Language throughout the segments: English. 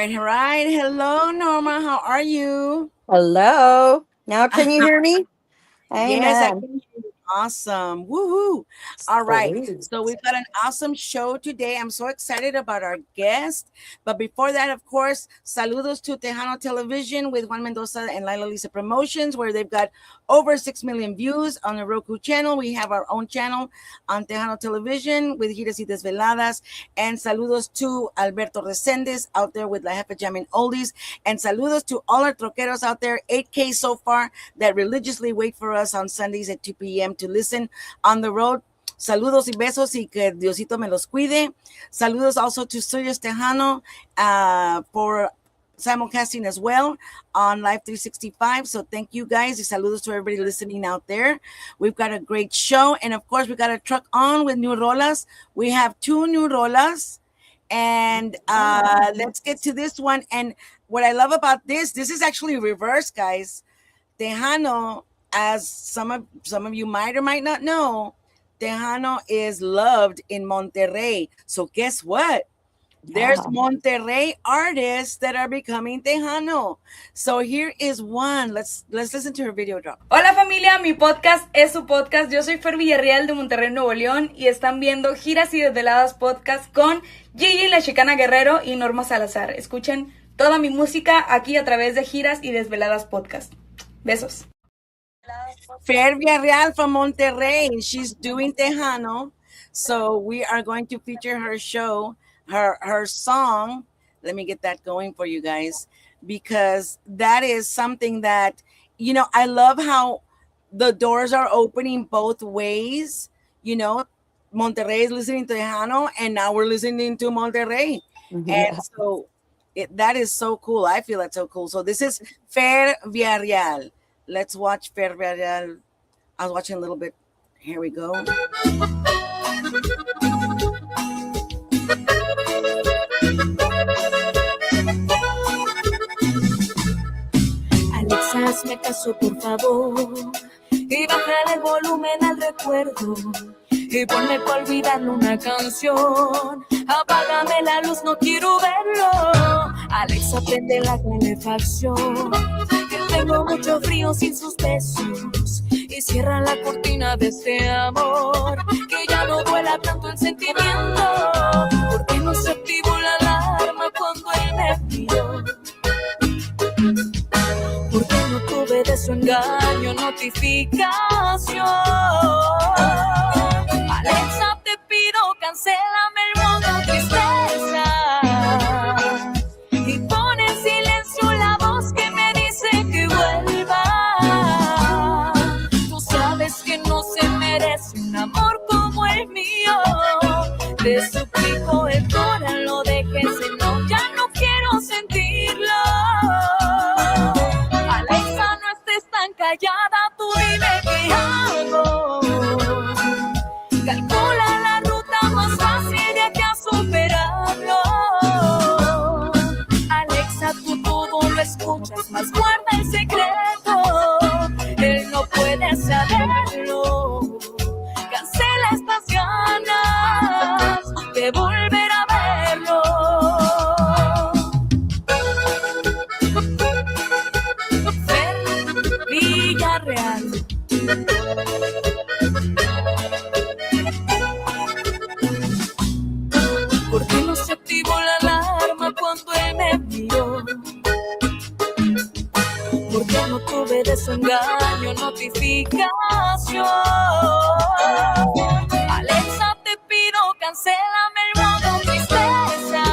All right. Hello, Norma. How are you? Hello. Now can you hear me? Yes, I Amen. can hear you. Awesome. Woohoo. All right. Sweet. So we've got an awesome show today. I'm so excited about our guest. But before that, of course, saludos to Tejano Television with Juan Mendoza and Lila Lisa Promotions, where they've got over 6 million views on the Roku channel. We have our own channel on Tejano Television with Giras y Desveladas. And saludos to Alberto Resendes out there with La Jefa Jamming Oldies. And saludos to all our troqueros out there, 8K so far, that religiously wait for us on Sundays at 2 p.m. to listen on the road. Saludos y besos y que Diosito me los cuide. Saludos also to Giras Tejano for simulcasting as well on Live 365. So thank you guys. Y saludos to everybody listening out there. We've got a great show. And of course, we got a truck on with new rolas. We have 2 new rolas. And let's get to this one. And what I love about this is actually reverse, guys. Tejano, as some of you might or might not know, Tejano is loved in Monterrey. So guess what? There's Monterrey artists that are becoming Tejano. So here is one. Let's listen to her video drop. Hola familia, mi podcast es su podcast. Yo soy Fer Villarreal de Monterrey, Nuevo León y están viendo Giras y Desveladas podcast con Gigi la Chicana Guerrero y Norma Salazar. Escuchen toda mi música aquí a través de Giras y Desveladas podcast. Besos. Fer Villarreal from Monterrey. She's doing Tejano. So we are going to feature her show, her song. Let me get that going for you guys, because that is something that, you know, I love how the doors are opening both ways. You know, Monterrey is listening to Tejano and now we're listening to Monterrey. Yeah. And so that is so cool. I feel that's so cool. So this is Fer Villarreal. Let's watch Fer Villarreal. I was watching a little bit. Here we go. Alexa, hazme caso por favor y bájale el volumen al recuerdo y ponme pa' olvidarlo una canción. Apágame la luz, no quiero verlo. Alexa, prende la calefacción, que tengo mucho frío sin sus besos. Y cierra la cortina de este amor, que ya no duela tanto el sentimiento. Porque no se activó la alarma cuando él me vio. Porque no tuve de su engaño notificación. Alexa, te pido, cancélame el modo tristeza y pon en silencio la voz que me dice que vuelva. Tú sabes que no se merece un amor como el mío. Te suplico, Héctor, lo dejes, no, ya no quiero sentirlo. Alexa, no estés tan callada, tú dime qué hago. Calcula la ruta más fácil de aquí a superarlo. Alexa, tú todo lo escuchas, más guarda el secreto. Él no puede saberlo. Cancela estas ganas de volver a verlo. Fer Villarreal. Porque no se activó la alarma cuando él me vio. Porque no tuve de su engaño notificación. Alexa, te pido, cancélame el modo tristeza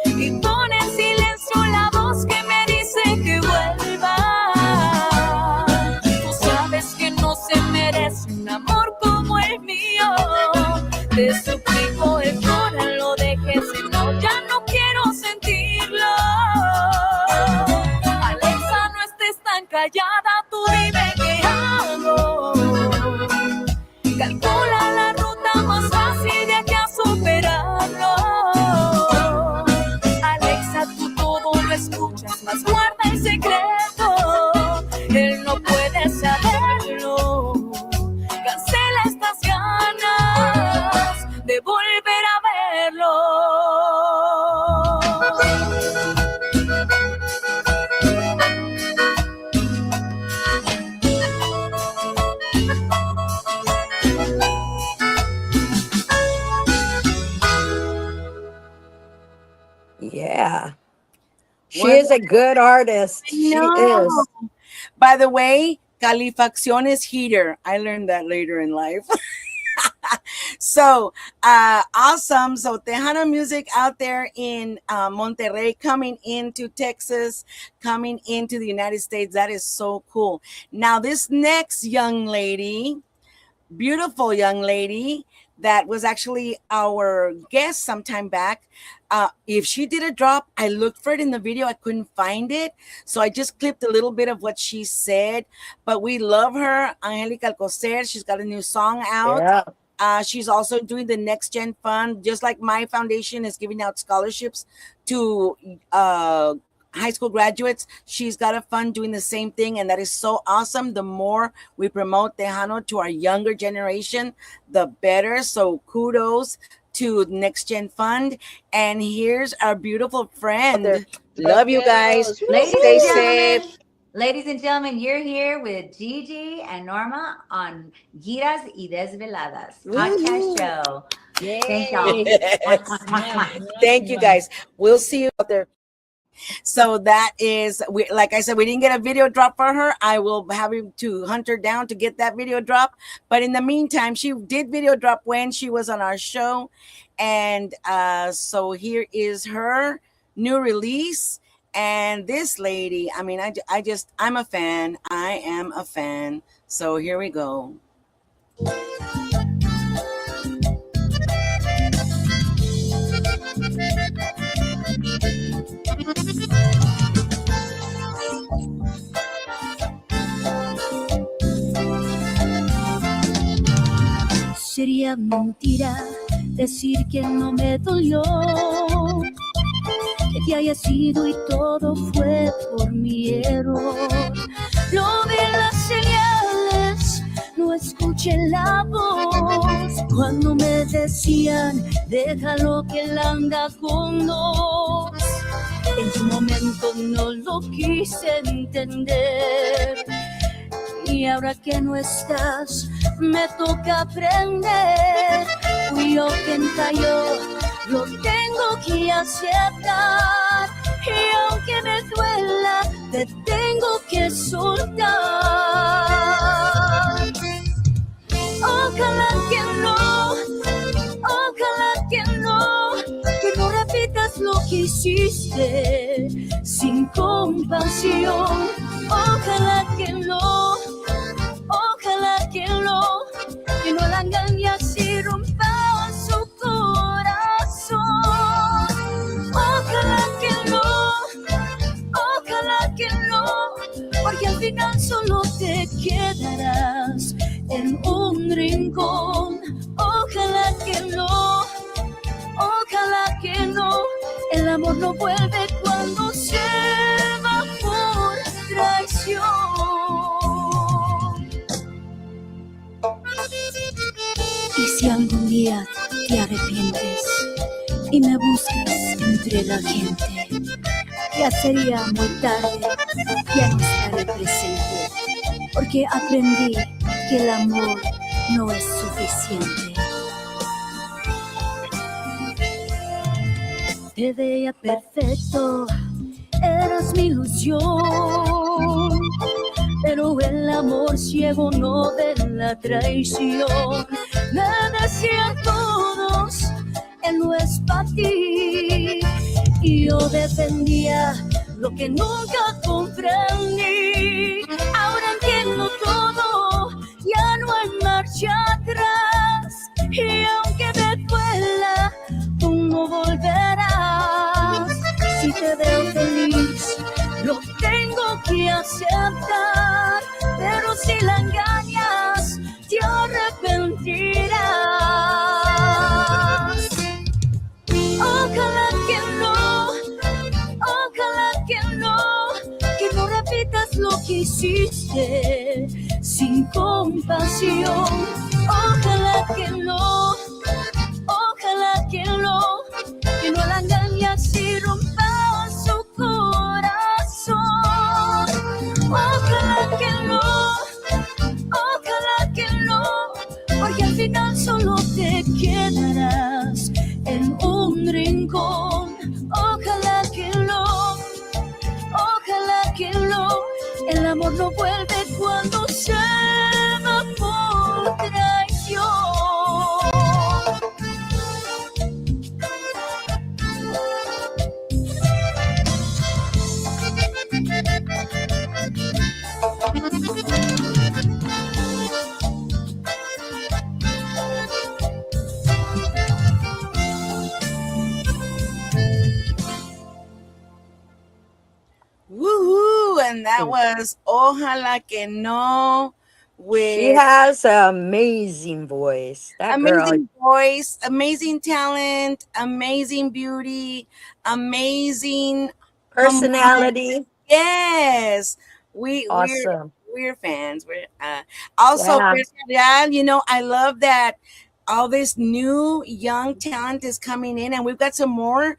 y pon en silencio la voz que me dice que vuelva. Tú sabes que no se merece un amor como el mío. Te suplico, Héctor, lo dejes, no, ya no quiero sentirlo. Alexa, no estés tan callada, tú dime qué hago. Calcula la ruta más fácil de aquí a superarlo. Alexa, tú todo lo escuchas, más guarda el secreto. Él no puede saberlo. Cancela estas ganas de volver a verlo. She is a good artist. She No. is. By the way, calefacción is heater. I learned that later in life. So awesome. So Tejano music out there in Monterrey, coming into Texas, coming into the United States. That is so cool. Now, this next young lady, beautiful young lady, that was actually our guest sometime back. If she did a drop, I looked for it in the video. I couldn't find it. So I just clipped a little bit of what she said. But we love her, Angelica Alcocer. She's got a new song out. Yeah. She's also doing the Next Gen Fund, just like my foundation is giving out scholarships to high school graduates. She's got a fund doing the same thing, and that is so awesome. The more we promote Tejano to our younger generation, the better. So kudos to Next Gen Fund. And here's our beautiful friend. Love you guys. Stay safe. Ladies and gentlemen, you're here with Gigi and Norma on Giras y Desveladas podcast show. Yay. Thank y'all. Thank you guys. We'll see you out there. So that is, like I said, we didn't get a video drop for her. I will have to hunt her down to get that video drop. But in the meantime, she did video drop when she was on our show. And so here is her new release. And this lady, I mean, I'm a fan. I am a fan. So here we go. Sería mentira decir que no me dolió, que te haya sido y todo fue por mi error. Lo vi en las señales, no escuché la voz cuando me decían déjalo que él anda con dos. En su momento no lo quise entender. Y ahora que no estás, me toca aprender. Fui yo quien cayó, lo tengo que aceptar. Y aunque me duela, te tengo que soltar. Ojalá que no repitas lo que hiciste sin compasión. Ojalá que no la engañes y rompas su corazón. Ojalá que no, porque al final solo te quedarás en un rincón. Ojalá que no, el amor no vuelve cuando se va por traición. Y si algún día te arrepientes y me buscas entre la gente, ya sería muy tarde, ya no estaré presente, porque aprendí que el amor no es suficiente. Te veía perfecto, eras mi ilusión, pero el amor ciego no ve la traición. Me decían todos, él no es para ti, y yo defendía lo que nunca comprendí. Ahora entiendo todo, ya no hay marcha atrás, y aunque me duela, tú no volverás. Si te veo feliz, lo tengo que aceptar, pero si la engañas, te arrepentirás. Ojalá que no repitas lo que hiciste sin compasión. Ojalá que no la engañes y rompas su corazón. Ojalá que no, porque al final solo te quedarás en un rincón. Ojalá que no, amor no vuelve cuando se va por traición. Woohoo! And that was Ojalá que no She with has an amazing voice. That girl. amazing voice, amazing talent, amazing beauty, amazing harmonic. Personality. Yes, Awesome. we're fans. We're also Yeah. Personalidad, you know, I love that all this new young talent is coming in, and we've got some more.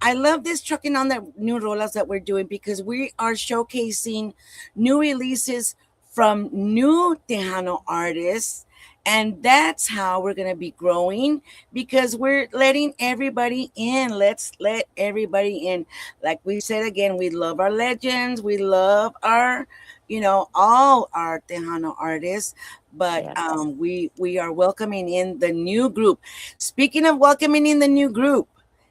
I love this trucking on the new rolas that we're doing because we are showcasing new releases from new Tejano artists. And that's how we're going to be growing because we're letting everybody in. Let's let everybody in. Like we said again, we love our legends. We love our, you know, all our Tejano artists. But Yes. we are welcoming in the new group. Speaking of welcoming in the new group,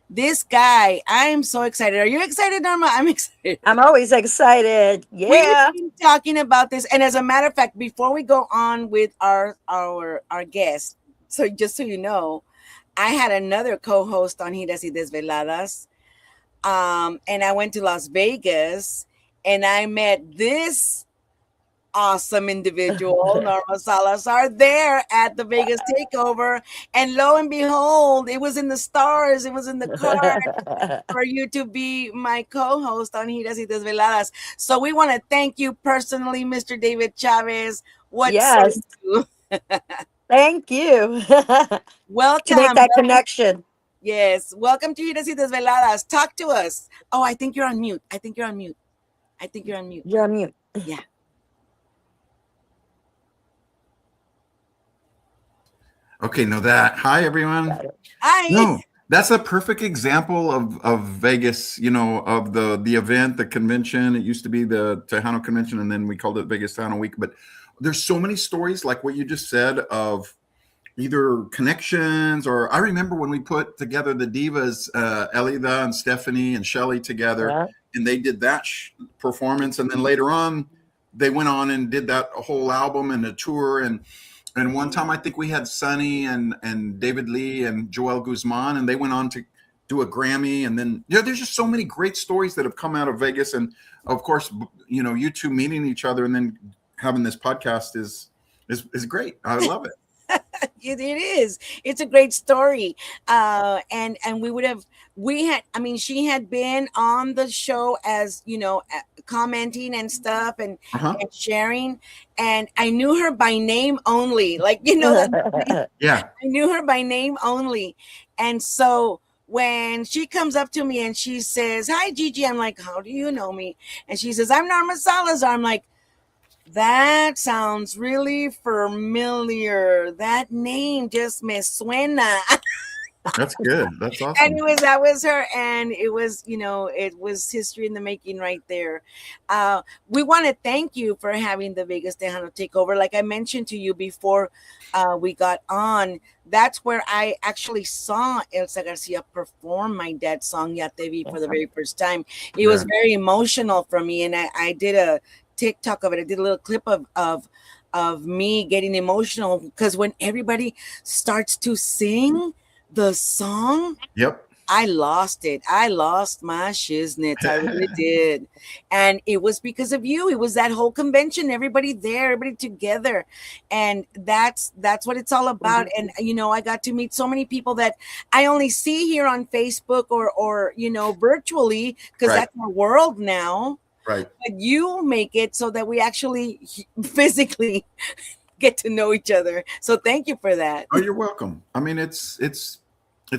this guy, I'm so excited. Are you excited, Norma? I'm excited. I'm always excited. Yeah. We've been talking about this, and as a matter of fact, before we go on with our guest, so just so you know, I had another co-host on Giras y Desveladas, and I went to Las Vegas, and I met this awesome individual, Norma Salazar, there at the Vegas Takeover, and lo and behold, it was in the stars, it was in the card for you to be my co-host on Giras y Desveladas. So we want to thank you personally, Mr. David Chavez. What Yes. say you? Thank you. Welcome. To make that connection. Yes. Welcome to Giras y Desveladas. Talk to us. Oh, I think you're on mute. You're on mute. Yeah. Okay, no that. Hi, everyone. Hi. No, that's a perfect example of Vegas, you know, of the event, the convention. It used to be the Tejano convention, and then we called it Vegas Tejano Week. But there's so many stories like what you just said of either connections or I remember when we put together the divas, Elida and Stephanie and Shelly together, Yeah. and they did that performance. And then later on, they went on and did that whole album and a tour. And one time I think we had Sonny and David Lee and Joel Guzman, and they went on to do a Grammy. And then, you know, there's just so many great stories that have come out of Vegas. And of course, you know, you two meeting each other and then having this podcast is great. I love it. It is. It's a great story. And she had been on the show as, you know, commenting and stuff and sharing. And I knew her by name only. Like, you know, Yeah. I knew her by name only. And so when she comes up to me and she says, "Hi, Gigi," I'm like, "How do you know me?" And she says, "I'm Norma Salazar." I'm like, that sounds really familiar. That name just me suena. That's good. That's awesome. And that was her, and it was, you know, it was history in the making right there. We want to thank you for having the Vegas Tejano Takeover. Like I mentioned to you before we got on, that's where I actually saw Elsa Garcia perform my dad's song Ya Te Vi for the very first time. It was very emotional for me, and I did a TikTok of it. I did a little clip of me getting emotional because when everybody starts to sing the song, Yep, I lost it. I lost my shiznit. I really did. And it was because of you. It was that whole convention, everybody there, everybody together. And that's what it's all about. And, you know, I got to meet so many people that I only see here on Facebook or you know, virtually, because that's our world now. right. But you make it so that we actually physically get to know each other. So thank you for that. Oh, you're welcome. I mean, it's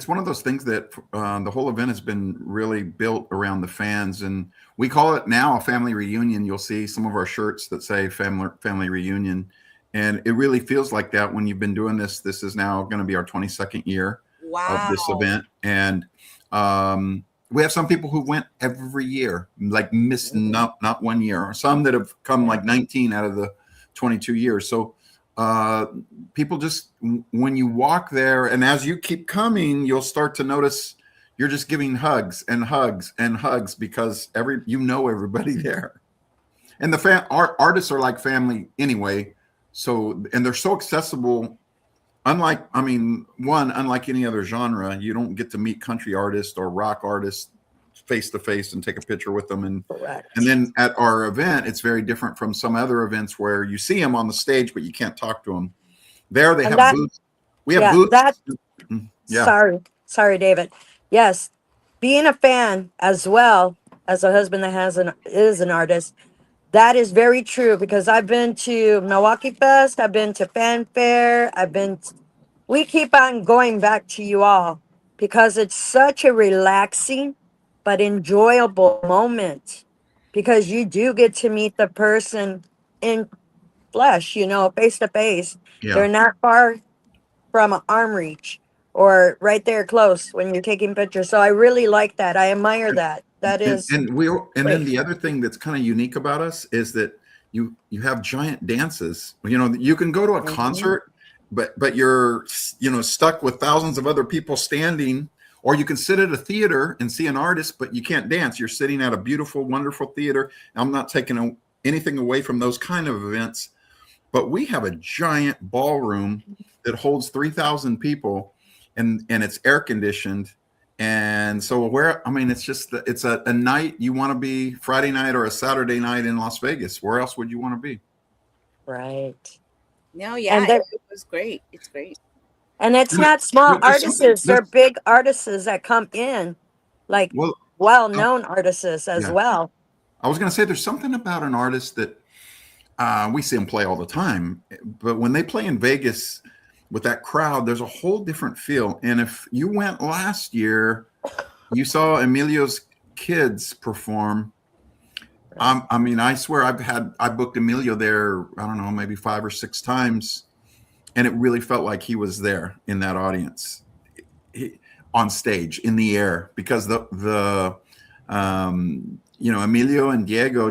one of those things that the whole event has been really built around the fans, and we call it now a family reunion. You'll see some of our shirts that say family reunion, and it really feels like that when you've been doing this. This is now going to be our 22nd year of this event, and we have some people who went every year, like missed not 1 year, or some that have come like 19 out of the 22 years. So people just, when you walk there, and as you keep coming, you'll start to notice you're just giving hugs and hugs and hugs, because everybody there. And the artists are like family anyway. So, and they're so accessible. Unlike any other genre, you don't get to meet country artists or rock artists face to face and take a picture with them. And then at our event, it's very different from some other events where you see them on the stage, but you can't talk to them. There they have booths. We have booths. Yeah. Sorry, David. Yes. Being a fan as well as a husband that is an artist, that is very true, because I've been to Milwaukee Fest, I've been to Fanfare, we keep on going back to you all because it's such a relaxing but enjoyable moment, because you do get to meet the person in flesh, face to face. They're not far from an arm reach or right there close when you're taking pictures. So I really like that. I admire that. That is. And then the other thing that's kind of unique about us is that you have giant dances. You can go to a concert, but you're stuck with thousands of other people standing, or you can sit at a theater and see an artist, but you can't dance. You're sitting at a beautiful, wonderful theater. I'm not taking anything away from those kind of events, but we have a giant ballroom that holds 3,000 people, and it's air conditioned. And so it's a night you want to be, Friday night or a Saturday night in Las Vegas. Where else would you want to be? Right. No, yeah, it was great. It's great. And it's not small artists. They're big artists that come in, like well-known artists as well. I was going to say, there's something about an artist that we see them play all the time, but when they play in Vegas with that crowd, there's a whole different feel. And if you went last year, you saw Emilio's kids perform. I swear I booked Emilio there, I don't know, maybe 5 or 6 times. And it really felt like he was there in that audience, on stage, in the air, because Emilio and Diego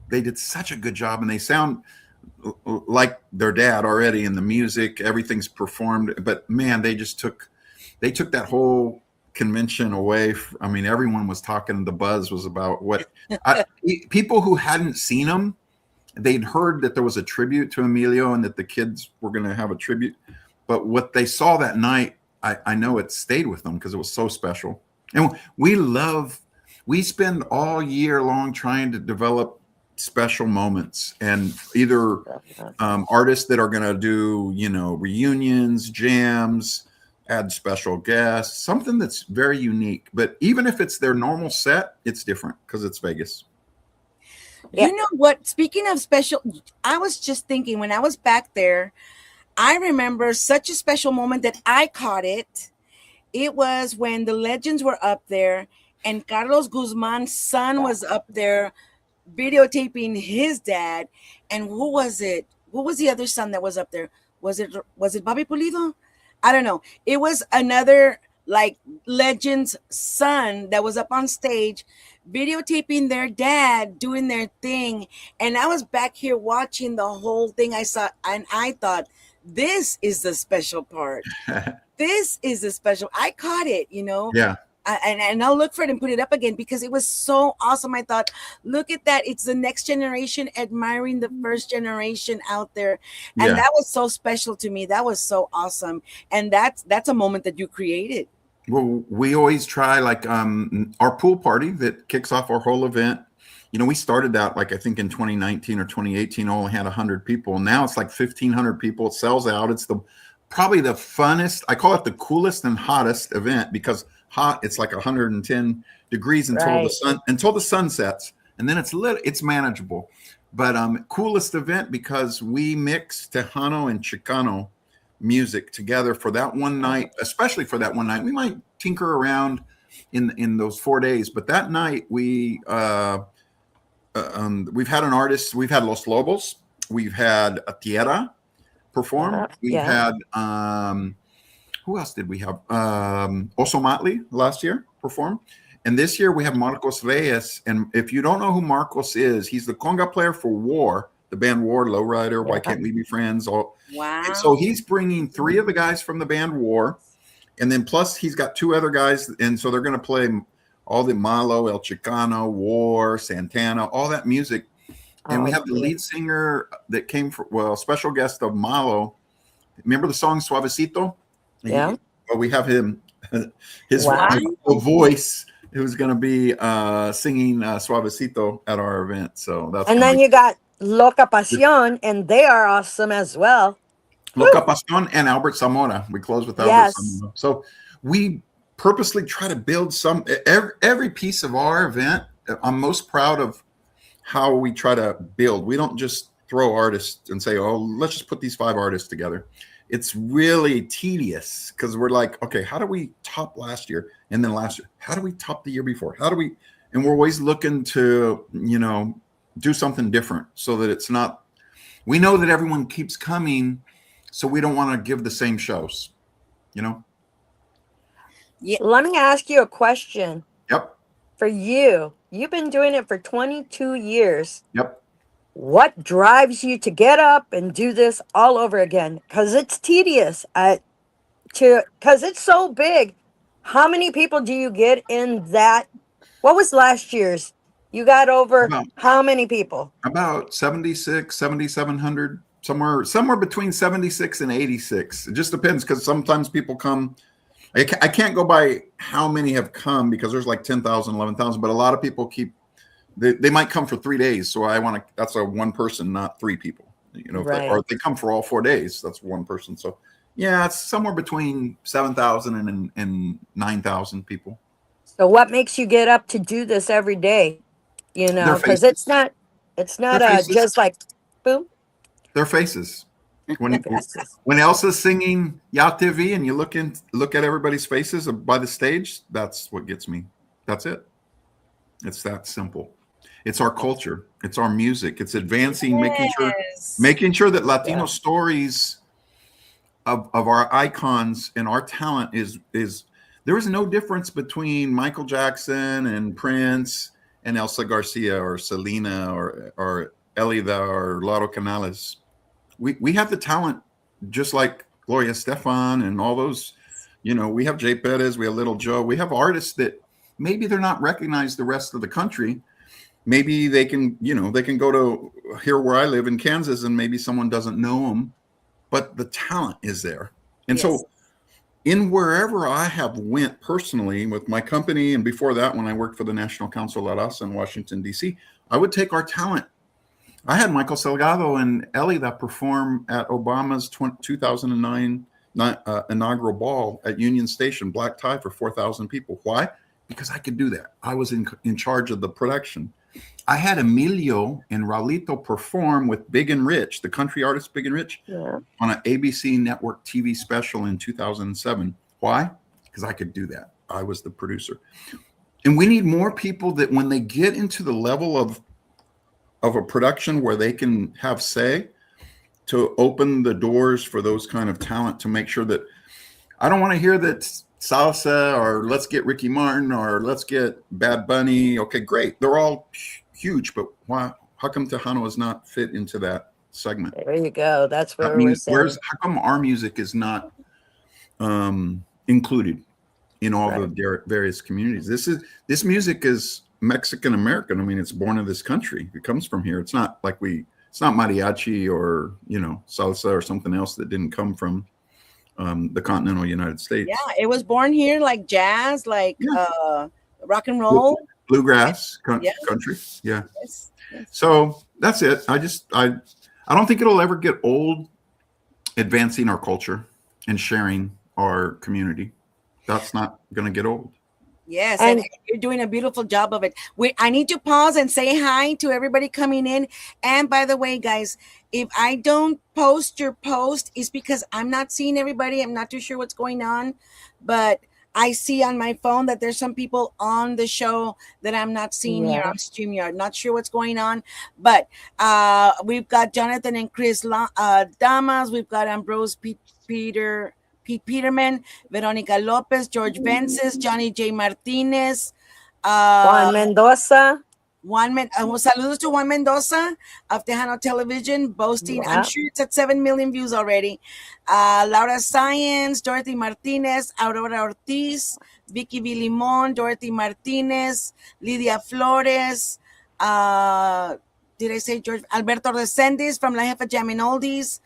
they did such a good job, and they sound like their dad already in the music. Everything's performed, but man, they took that whole convention away. Everyone was talking. The buzz was about people who hadn't seen them. They'd heard that there was a tribute to Emilio and that the kids were going to have a tribute, but what they saw that night, I know it stayed with them because it was so special. And we spend all year long trying to develop special moments, and either artists that are going to do reunions, jams, add special guests, something that's very unique. But even if it's their normal set, it's different because it's Vegas. You know what, speaking of special, I was just thinking, when I was back there, I remember such a special moment that I caught it. It was when the legends were up there and Carlos Guzman's son was up there videotaping his dad. And who was it? What was the other son that was up there? Was it Bobby Pulido? I don't know. It was another legend's son that was up on stage videotaping their dad doing their thing. And I was back here watching the whole thing. I saw, and I thought, this is the special part. This is the special. I caught it, Yeah. And I'll look for it and put it up again because it was so awesome. I thought, look at that. It's the next generation admiring the first generation out there. And that was so special to me. That was so awesome. And that's a moment that you created. Well, we always try, our pool party that kicks off our whole event. We started out, I think in 2019 or 2018, only had 100 people. Now it's 1,500 people. It sells out. It's probably the funnest. I call it the coolest and hottest event because hot, it's 110 degrees until the sun sets, and then it's manageable. But coolest event because we mix Tejano and Chicano music together for that one night, especially for that one night. We might tinker around in those 4 days, but that night we've had an artist. We've had Los Lobos, we've had Tierra perform, we've had who else did we have? Oso Motley last year perform, And this year we have Marcos Reyes. And if you don't know who Marcos is, he's the conga player for War, the band War, Lowrider, Why Can't We Be Friends? Wow. And so he's bringing 3 of the guys from the band War. And then plus he's got 2 other guys. And so they're going to play all the Malo, El Chicano, War, Santana, all that music. And we have the lead singer that came from, special guest of Malo. Remember the song Suavecito? Yeah. Well, we have him, his voice, who's going to be singing Suavecito at our event. So that's. And then you got Loca Pasión, and they are awesome as well. Loca Pasión and Albert Zamora. We close with Albert Zamora. So we purposely try to build every piece of our event. I'm most proud of how we try to build. We don't just throw artists and say, oh, let's just put these 5 artists together. It's really tedious because we're like, okay, how do we top last year? And then last year, how do we top the year before? And we're always looking to, do something different so that it's not, we know that everyone keeps coming. So we don't want to give the same shows, Yeah. Let me ask you a question. Yep. For you, you've been doing it for 22 years. Yep. What drives you to get up and do this all over again? Because it's tedious. Because it's so big. How many people do you get in that? What was last year's? You got over how many people? About 7,700, somewhere between 76 and 86. It just depends because sometimes people come. I can't go by how many have come because there's like 10,000, 11,000, but a lot of people they might come for 3 days. So that's a one person, not 3 people, right. Or they come for all 4 days. That's one person. So yeah, it's somewhere between 7,000 and 9,000 people. So what makes you get up to do this every day? Because it's not just like boom. Their faces. When Elsa's singing Ya Te Vi and you look at everybody's faces by the stage, that's what gets me. That's it. It's that simple. It's our culture. It's our music. It's advancing, making sure that Latino stories of our icons and our talent is there is no difference between Michael Jackson and Prince and Elsa Garcia or Selena or Elida or Laro Canales. We have the talent just like Gloria Estefan and all those, we have Jay Perez, we have Little Joe. We have artists that maybe they're not recognized the rest of the country. Maybe they can go to here where I live in Kansas and maybe someone doesn't know them, but the talent is there. And so in wherever I have went personally with my company, and before that, when I worked for the National Council La Raza in Washington, D.C., I would take our talent. I had Michael Salgado and Elida perform at Obama's 2009 inaugural ball at Union Station, black tie for 4,000 people. Why? Because I could do that. I was in charge of the production. I had Emilio and Raulito perform with Big and Rich, the country artist Big and Rich, on an ABC network TV special in 2007. Why? Because I could do that. I was the producer. And we need more people that when they get into the level of a production where they can have say, to open the doors for those kind of talent, to make sure that I don't want to hear that salsa or let's get Ricky Martin or let's get Bad Bunny. Okay, great. They're all huge, but why? How come Tejano is not fit into that segment? There you go. That's what we're saying. How come our music is not included in all the various communities? This music is Mexican American. I mean, it's born in this country. It comes from here. It's not like it's not mariachi or salsa or something else that didn't come from the continental United States. Yeah, it was born here, like jazz, like rock and roll, bluegrass, country. Yeah. Yes. So that's it. I don't think it'll ever get old advancing our culture and sharing our community. That's not going to get old. Yes, and you're doing a beautiful job of it. I need to pause and say hi to everybody coming in. And by the way, guys, if I don't post your post, it's because I'm not seeing everybody. I'm not too sure what's going on, but I see on my phone that there's some people on the show that I'm not seeing here on StreamYard. Not sure what's going on, but we've got Jonathan and Chris Damas. We've got Ambrose Pete Peterman, Veronica Lopez, George Vences, Johnny J. Martinez, Juan Mendoza. Saludos to Juan Mendoza of Tejano Television, boasting, I'm sure it's at 7 million views already. Laura Science, Dorothy Martinez, Aurora Ortiz, Vicky V. Limon, Dorothy Martinez, Lidia Flores, did I say George? Alberto Resendez from La Jefa Jammin' Oldies,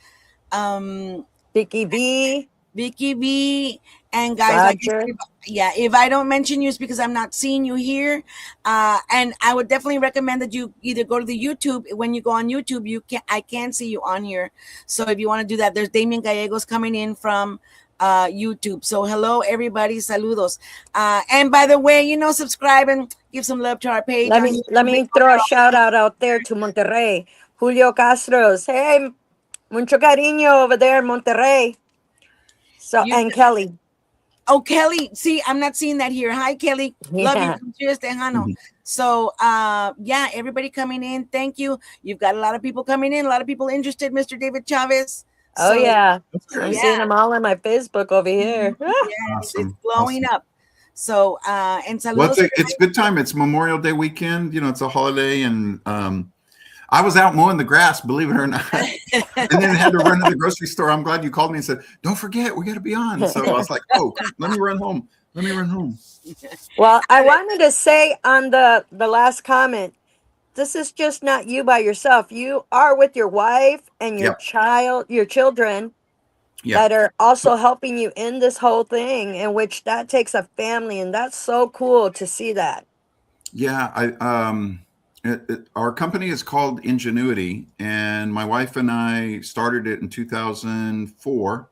Vicky V. And guys, if I don't mention you, it's because I'm not seeing you here. And I would definitely recommend that you either go to the YouTube. When you go on YouTube, I can see you on here. So if you want to do that, there's Damien Gallegos coming in from YouTube. So hello, everybody. Saludos. And by the way, subscribe and give some love to our page. Let me throw a shout out there to Monterrey. Julio Castros. Hey, mucho cariño over there in Monterrey. So, and Kelly. Oh, Kelly. See, I'm not seeing that here. Hi, Kelly. Love you from Giras Tejano. So, everybody coming in. Thank you. You've got a lot of people coming in, a lot of people interested, Mr. David Chavez. So, I'm seeing them all on my Facebook over here. Awesome. It's blowing up. So, and saludos. Well, it's good time. It's Memorial Day weekend. It's a holiday, and I was out mowing the grass, believe it or not, and then had to run to the grocery store. I'm glad you called me and said, "Don't forget, we got to be on." So I was like, "Oh, let me run home. Well, I wanted to say on the last comment, this is just not you by yourself. You are with your wife and your children that are also helping you in this whole thing, in which that takes a family, and that's so cool to see that. Yeah, our company is called Ingenuity, and my wife and I started it in 2004.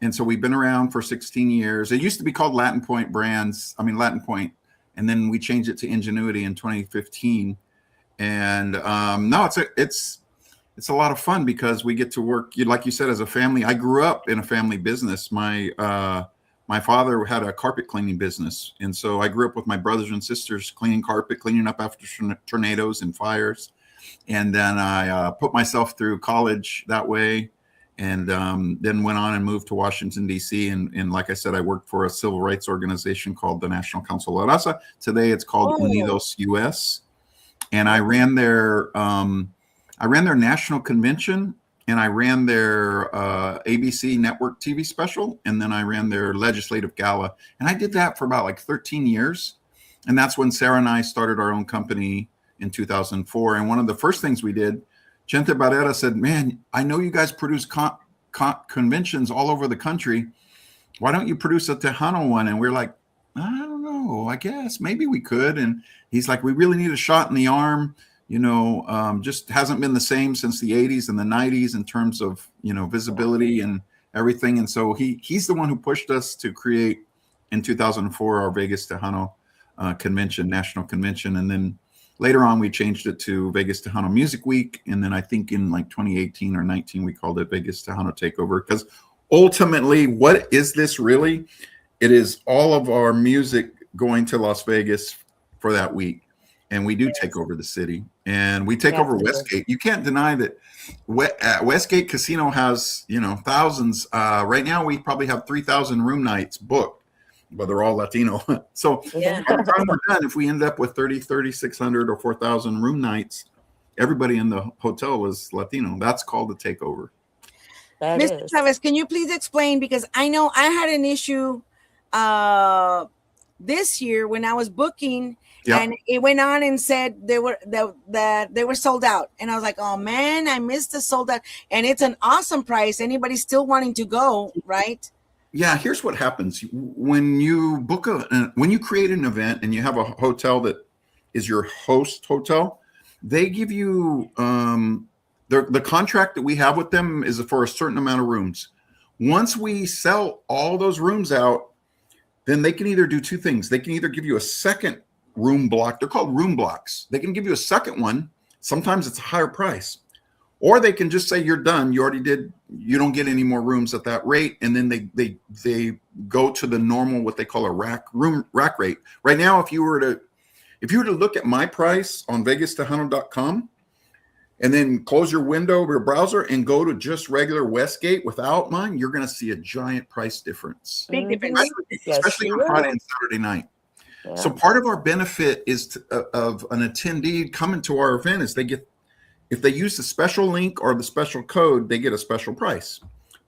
And so we've been around for 16 years. It used to be called Latin Point, and then we changed it to Ingenuity in 2015. And no, it's a lot of fun because we get to work, like you said, as a family. I grew up in a family business. My father had a carpet cleaning business. And so I grew up with my brothers and sisters cleaning carpet, cleaning up after tornadoes and fires. And then I put myself through college that way, and then went on and moved to Washington, D.C. And like I said, I worked for a civil rights organization called the National Council La Raza. Today it's called Unidos US. And I ran their national convention, and I ran their ABC network TV special, and then I ran their legislative gala. And I did that for about like 13 years. And that's when Sarah and I started our own company in 2004. And one of the first things we did, Gente Barrera said, "Man, I know you guys produce conventions all over the country. Why don't you produce a Tejano one?" And we're like, "I don't know, I guess maybe we could." And he's like, "We really need a shot in the arm. Just hasn't been the same since the 80s and the 90s in terms of, visibility and everything." And so he's the one who pushed us to create in 2004 our Vegas Tejano convention, national convention. And then later on, we changed it to Vegas Tejano Music Week. And then I think in like 2018 or 19, we called it Vegas Tejano Takeover, because ultimately, what is this really? It is all of our music going to Las Vegas for that week. And we do take over the city, and we take over Westgate. You can't deny that Westgate Casino has, thousands. Right now, we probably have 3,000 room nights booked, but they're all Latino. So by the time we're done, if we end up with 3,600 or 4,000 room nights, everybody in the hotel was Latino. That's called the takeover. Mr. Chavez, can you please explain? Because I know I had an issue this year when I was booking. Yep. And it went on and said they were sold out. And I was like, oh man, I missed the sold out. And it's an awesome price. Anybody still wanting to go, right? Yeah, here's what happens. When you book when you create an event and you have a hotel that is your host hotel, they give you the contract that we have with them is for a certain amount of rooms. Once we sell all those rooms out, then they can either do two things. They can either give you a second room block. They're called room blocks. They can give you a second one. Sometimes it's a higher price, or they can just say, you're done. You already did. You don't get any more rooms at that rate. And then they go to the normal, what they call a rack rate. Right now, if you were to look at my price on VegasTejano.com and then close your window of your browser and go to just regular Westgate without mine, you're going to see a giant price difference. Big difference. Especially on Friday and Saturday night. So part of our benefit is of an attendee coming to our event is if they use the special link or the special code, they get a special price.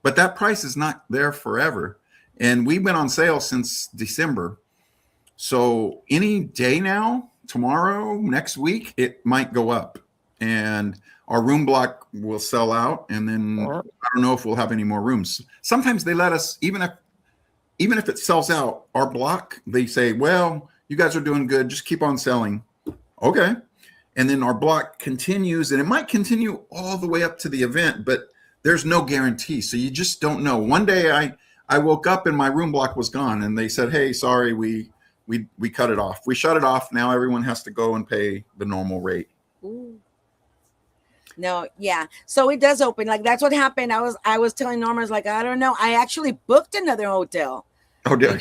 But that price is not there forever. And we've been on sale since December. So any day now, tomorrow, next week, it might go up. And our room block will sell out. And then I don't know if we'll have any more rooms. Sometimes they let us, even if it sells out, our block, they say, well, you guys are doing good. Just keep on selling. Okay. And then our block continues, and it might continue all the way up to the event, but there's no guarantee. So you just don't know. One day I woke up and my room block was gone, and they said, hey, sorry, we cut it off. We shut it off. Now everyone has to go and pay the normal rate. Ooh. No, yeah. So it does open. Like that's what happened. I was telling Norma, I was like, I don't know. I actually booked another hotel. Oh, yeah.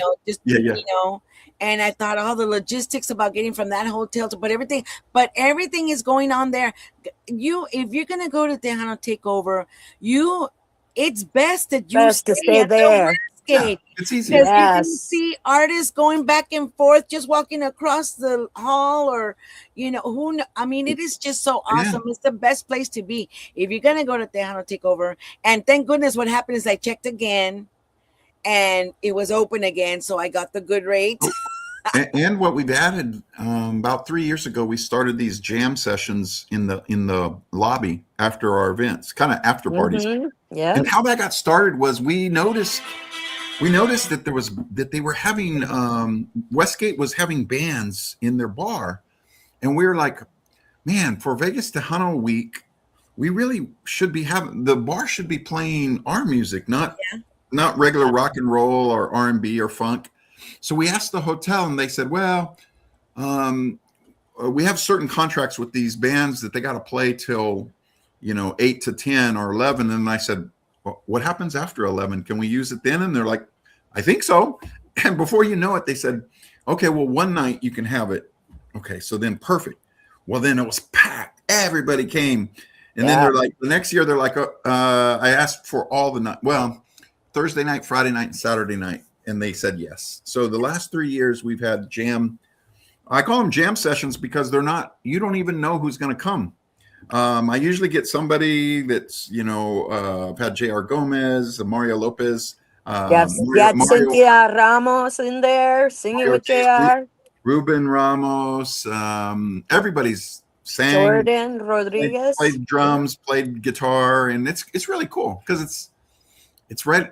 And I thought all the logistics about getting from that hotel to but everything is going on there. If you're gonna go to Tejano Takeover, it's best that you stay there. Yeah, it's easy. Because you can see artists going back and forth, just walking across the hall, or it is just so awesome. Yeah. It's the best place to be if you're gonna go to Tejano Takeover. And thank goodness, what happened is I checked again, and it was open again, so I got the good rate. And what we've added about 3 years ago, we started these jam sessions in the lobby after our events, kind of after parties. Mm-hmm. Yeah. And how that got started was we noticed that they were having Westgate was having bands in their bar, and we were like, man, for Vegas Tejano Week, we really should be the bar should be playing our music, not regular rock and roll or R&B or funk. So we asked the hotel, and they said, well, we have certain contracts with these bands that they got to play till 8 to 10 or 11. And I said, well, what happens after 11? Can we use it then? And they're like, I think so. And before you know it, they said, okay, well, one night you can have it. Okay, so then perfect. Well, then it was packed. Everybody came. And then they're like, the next year, they're like, I asked for all the night. Well, Thursday night, Friday night, and Saturday night. And they said yes. So the last 3 years we've had jam. I call them jam sessions because you don't even know who's going to come. I usually get somebody that's, I've had J.R. Gomez, Mario Lopez. Cynthia Ramos in there singing with JR. Ruben Ramos. Everybody's sang. Jordan Rodriguez. Played drums, played guitar. And it's really cool because it's right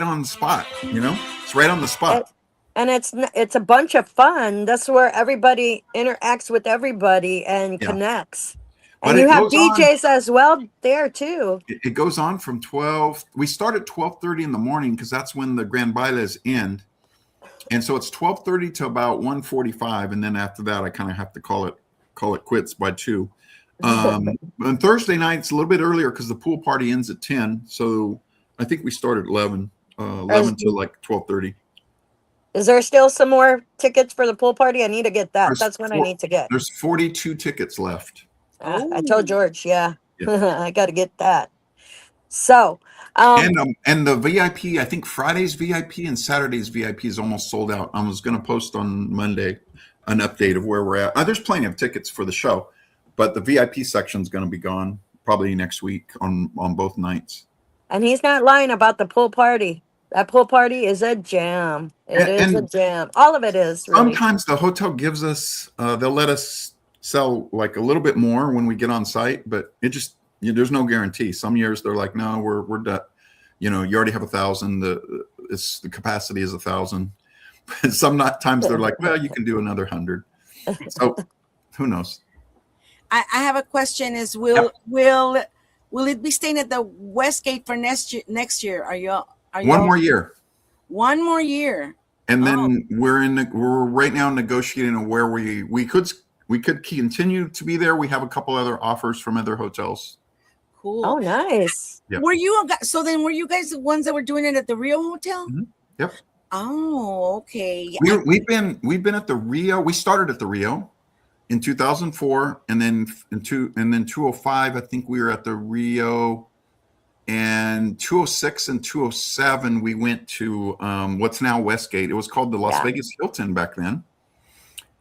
on the spot, It's right on the spot. And it's a bunch of fun. That's where everybody interacts with everybody and connects. And you have DJs as well there too. It goes on from 12. We start at 12:30 in the morning because that's when the grand bailes end. And so it's 12:30 to about 1:45, and then after that I kind of have to call it quits by 2. On Thursday night it's a little bit earlier because the pool party ends at 10. So I think we start at 11 to like 12:30. Is there still some more tickets for the pool party? I need to get that. That's what I need to get. There's 42 tickets left. I told George, I got to get that. So, and the VIP, I think Friday's VIP and Saturday's VIP is almost sold out. I was going to post on Monday an update of where we're at. There's plenty of tickets for the show, but the VIP section is going to be gone probably next week on both nights. And he's not lying about the pool party. That pool party is a jam. It is a jam. All of it is. Really. Sometimes the hotel gives us, they'll let us sell like a little bit more when we get on site, but it just, there's no guarantee. Some years they're like, no, we're done. You already have 1,000. The capacity is 1,000. Sometimes they're like, well, you can do another 100. So who knows? I have a question: will it be staying at the Westgate for next year? Are you one more year? One more year. And then we're right now negotiating where we could continue to be there. We have a couple other offers from other hotels. Cool. Oh, nice. Yep. Were you guys the ones that were doing it at the Rio Hotel? Mm-hmm. Yep. Oh, okay. We've been at the Rio. We started at the Rio in 2004, and then 205. I think we were at the Rio, and 206 and 207 we went to what's now Westgate. It was called the Las Vegas Hilton back then.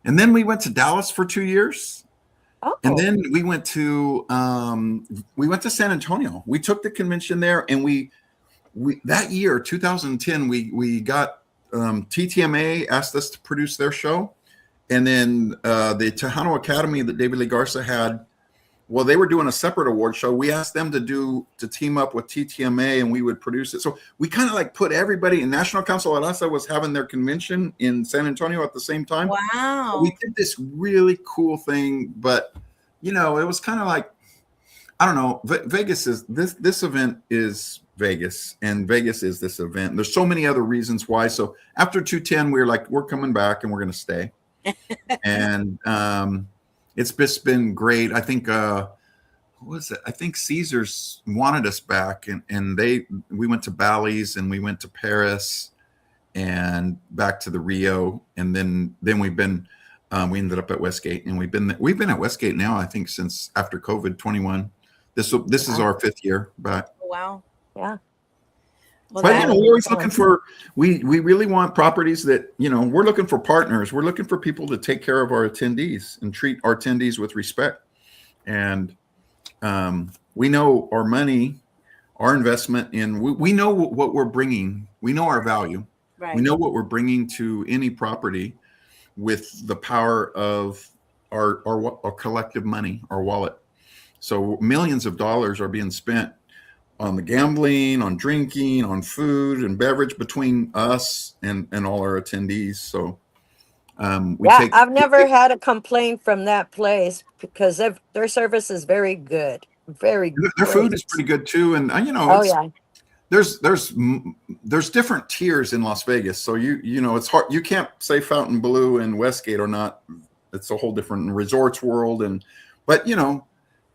And then we went to Dallas for 2 years. Oh. And then we went to San Antonio. We took the convention there, and we that year, 2010, we got TTMA asked us to produce their show, and then the Tejano Academy that David Lee Garza had. Well, they were doing a separate award show. We asked them to team up with TTMA, and we would produce it. So we kind of like put everybody in. National Council Alaza was having their convention in San Antonio at the same time. Wow. We did this really cool thing, but it was kind of like, I don't know. Vegas is this event is Vegas, and Vegas is this event. There's so many other reasons why. So after 210, we were like, we're coming back and we're going to stay. And it's just been great. I think what was it? I think Caesars wanted us back, and we went to Bally's, and we went to Paris, and back to the Rio, and then we've been we ended up at Westgate, and we've been at Westgate now, I think, since after COVID 21. This is our 5th year back. Wow. Yeah. Well, But we're always looking for we really want properties that we're looking for partners. We're looking for people to take care of our attendees and treat our attendees with respect. And we know our money, our investment in we know what we're bringing. We know our value. right. We know what we're bringing to any property with the power of our collective money, our wallet. So millions of dollars are being spent on the gambling, on drinking, on food and beverage between us and all our attendees. So I've never had a complaint from that place because their service is very good. Very their food is pretty good too. And there's different tiers in Las Vegas. So it's hard. You can't say Fontainebleau and Westgate or not. It's a whole different resorts world. But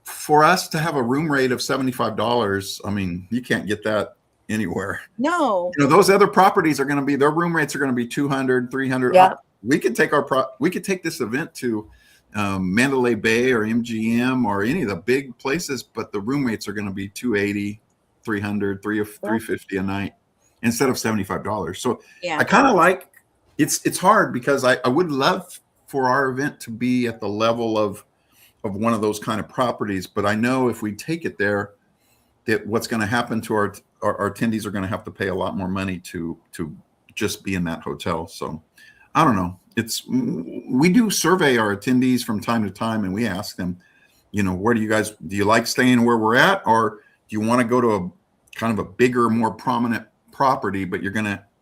for us to have a room rate of $75, I mean, you can't get that anywhere. No. Those other properties are going to be, their room rates are going to be 200, 300. Yeah. We could take this event to Mandalay Bay or MGM or any of the big places, but the room rates are going to be 280, 300, 350 a night instead of $75. So I kind of like it's hard because I would love for our event to be at the level of one of those kind of properties, but I know if we take it there, that what's going to happen to our attendees are going to have to pay a lot more money to just be in that hotel. So I don't know. We do survey our attendees from time to time, and we ask them, where do you like staying where we're at, or do you want to go to a kind of a bigger, more prominent property, but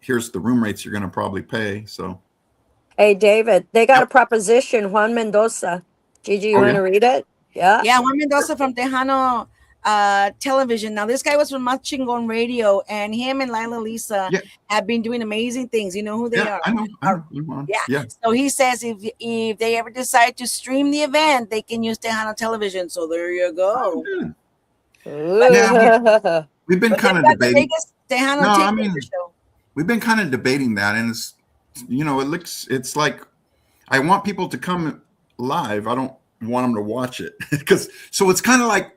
here's the room rates you're going to probably pay. So, hey, David, they got a proposition, Juan Mendoza. Gigi, you want to read it? Yeah. Yeah, Juan Mendoza from Tejano Television. Now, this guy was from Más Chingón Radio, and him and Lila Lisa have been doing amazing things. You know who they are? I know. Yeah. So he says if they ever decide to stream the event, they can use Tejano Television. So there you go. We've been kind of debating. Tejano Takeover show. We've been kind of debating that, and it's like I want people to come live. I don't want them to watch it so it's kind of like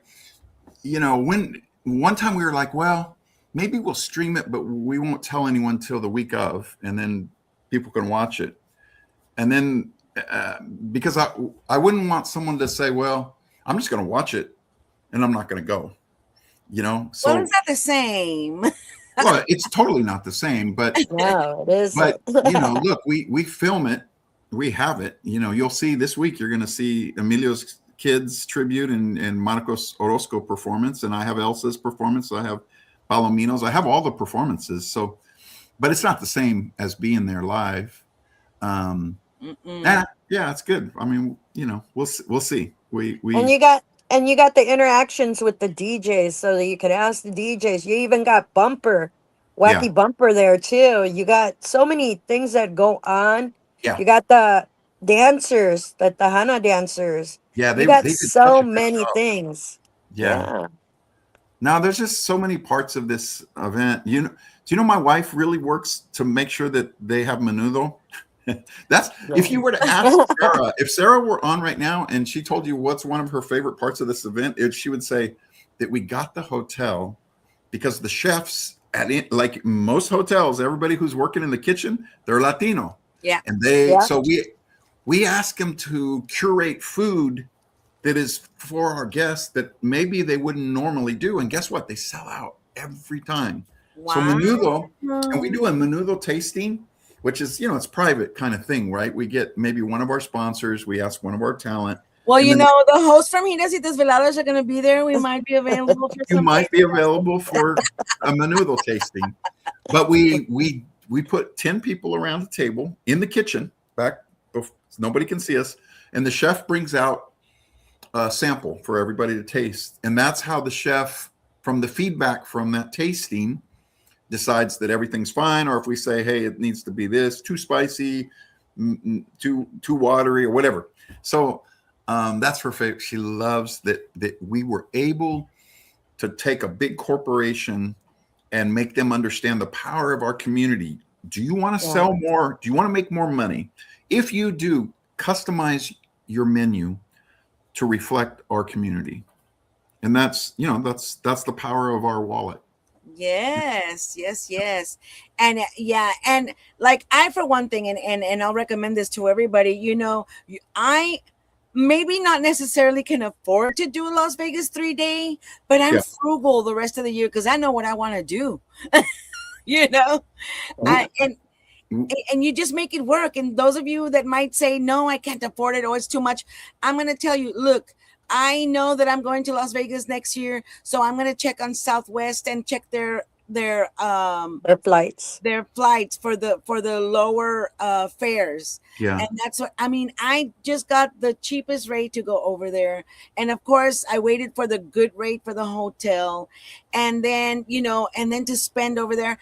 when one time we were like, well, maybe we'll stream it, but we won't tell anyone till the week of, and then people can watch it. And then because I wouldn't want someone to say, well, I'm just going to watch it and I'm not going to go, so it's not the same. Well, it's totally not the same, but no, it is. But look, we film it. We have it. You'll see this week. You're going to see Emilio's kids tribute and Marcos Orozco performance, and I have Elsa's performance. I have Palomino's. I have all the performances. So, but it's not the same as being there live. Yeah, it's good. I mean, we'll see. We and you got the interactions with the DJs, so that you could ask the DJs. You even got wacky bumper there too. You got so many things that go on. Yeah. You got the dancers, the Tejano dancers. Yeah, they got so many things. Yeah. Now there's just so many parts of this event. Do you know my wife really works to make sure that they have menudo? If you were to ask Sarah, if Sarah were on right now and she told you what's one of her favorite parts of this event, she would say that we got the hotel because the chefs like most hotels, everybody who's working in the kitchen, they're Latino. Yeah. And so we ask them to curate food that is for our guests that maybe they wouldn't normally do. And guess what? They sell out every time. Wow. So menudo, and we do a menudo tasting, which is, it's private kind of thing, right? We get maybe one of our sponsors, we ask one of our talent. Well, the hosts from Giras y Desveladas are going to be there. We might be available for you might be available for a menudo tasting. But we put 10 people around the table in the kitchen back, nobody can see us, and the chef brings out a sample for everybody to taste. And that's how the chef, from the feedback from that tasting, decides that everything's fine, or if we say, hey, it needs to be this, too spicy, too watery, or whatever. So that's her favorite. She loves that we were able to take a big corporation and make them understand the power of our community. Do you want to sell more? Do you want to make more money? If you do, customize your menu to reflect our community. And that's the power of our wallet. Yes. And and like I, for one thing, and I'll recommend this to everybody, I maybe not necessarily can afford to do a Las Vegas 3-day, but I'm frugal the rest of the year because I know what I want to do. And you just make it work. And those of you that might say, no, I can't afford it, or it's too much, I'm going to tell you, look, I know that I'm going to Las Vegas next year, so I'm going to check on Southwest and check their flights for the lower fares. Yeah. And that's what I mean. I just got the cheapest rate to go over there, and of course I waited for the good rate for the hotel, and then and then to spend over there.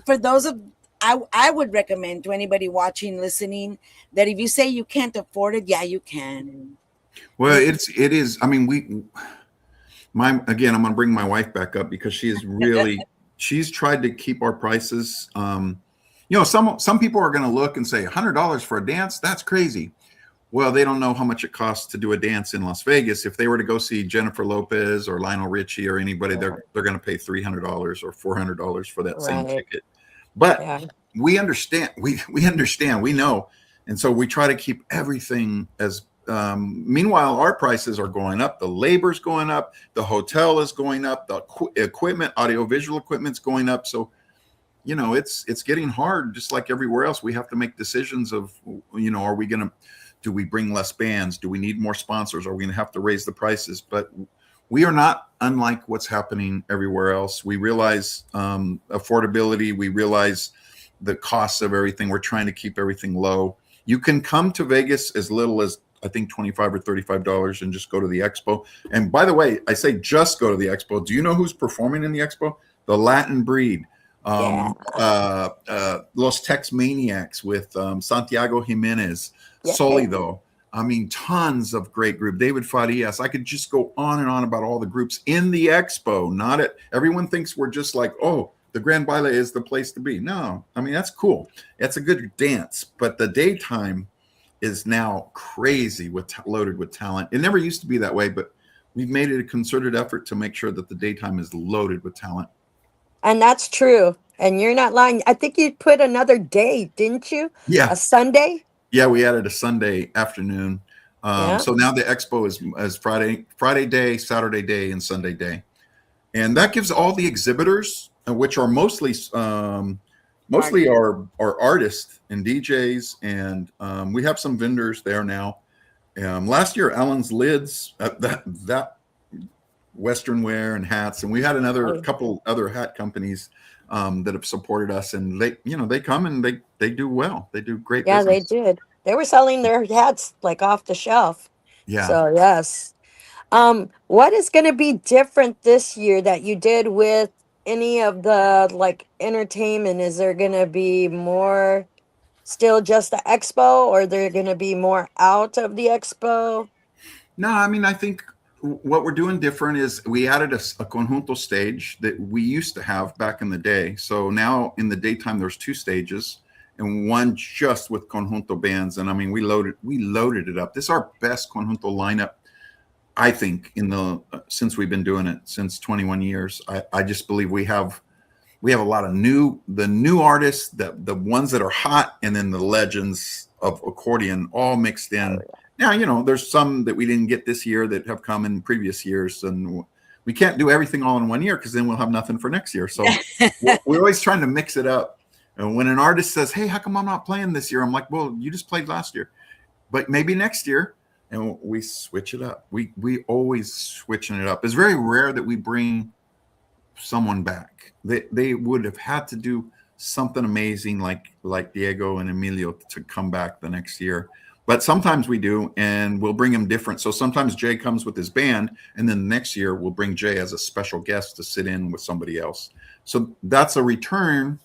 For those of I would recommend to anybody watching, listening, that if you say you can't afford it, you can. Well, it is. I mean, I'm going to bring my wife back up because she is really, she's tried to keep our prices. Some people are going to look and say $100 for a dance. That's crazy. Well, they don't know how much it costs to do a dance in Las Vegas. If they were to go see Jennifer Lopez or Lionel Richie or anybody, they're going to pay $300 or $400 for that same ticket. But we understand, we understand, we know. And so we try to keep everything as, meanwhile, our prices are going up. The labor's going up. The hotel is going up. The equipment, audiovisual equipment's going up. So, it's getting hard, just like everywhere else. We have to make decisions of, do we bring less bands? Do we need more sponsors? Are we going to have to raise the prices? But we are not unlike what's happening everywhere else. We realize affordability. We realize the costs of everything. We're trying to keep everything low. You can come to Vegas as little as, I think, $25 or $35 and just go to the expo. And by the way, I say just go to the expo. Do you know who's performing in the expo? The Latin Breed, Los Tex Maniacs with Santiago Jimenez, Solido. I mean, tons of great group. David Farias. I could just go on and on about all the groups in the expo. Not at everyone thinks we're just like, oh, the Grand Baile is the place to be. No, I mean, that's cool. It's a good dance, but the daytime is now crazy loaded with talent. It never used to be that way, but we've made it a concerted effort to make sure that the daytime is loaded with talent. And that's true. And you're not lying. I think you put another day, didn't you? Yeah. A Sunday? Yeah, we added a Sunday afternoon. So now the expo is Friday day, Saturday day, and Sunday day. And that gives all the exhibitors, which are mostly our artists and DJs, and we have some vendors there now. Last year, Allen's Lids, that Western wear and hats, and we had a couple other hat companies that have supported us, and they come and they do well. They do great business. They did. They were selling their hats like off the shelf. Yeah. So yes. What is going to be different this year that you did with any of the entertainment? Is there going to be more still just the expo, or they're going to be more out of the expo? No, I mean, I think what we're doing different is we added a conjunto stage that we used to have back in the day. So now in the daytime, there's 2 stages and one just with conjunto bands. And I mean, we loaded it up. This is our best conjunto lineup, I think, since we've been doing it since 21 years. I just believe we have a lot of new artists, the ones that are hot, and then the legends of accordion all mixed in. Now, you know, there's some that we didn't get this year that have come in previous years, and we can't do everything all in one year because then we'll have nothing for next year. So we're always trying to mix it up. And when an artist says, hey, how come I'm not playing this year? I'm like, well, you just played last year, but maybe next year. And we switch it up. We always switching it up. It's very rare that we bring someone back. They would have had to do something amazing like Diego and Emilio to come back the next year. But sometimes we do, and we'll bring them different. So sometimes Jay comes with his band, and then next year we'll bring Jay as a special guest to sit in with somebody else. So that's a returning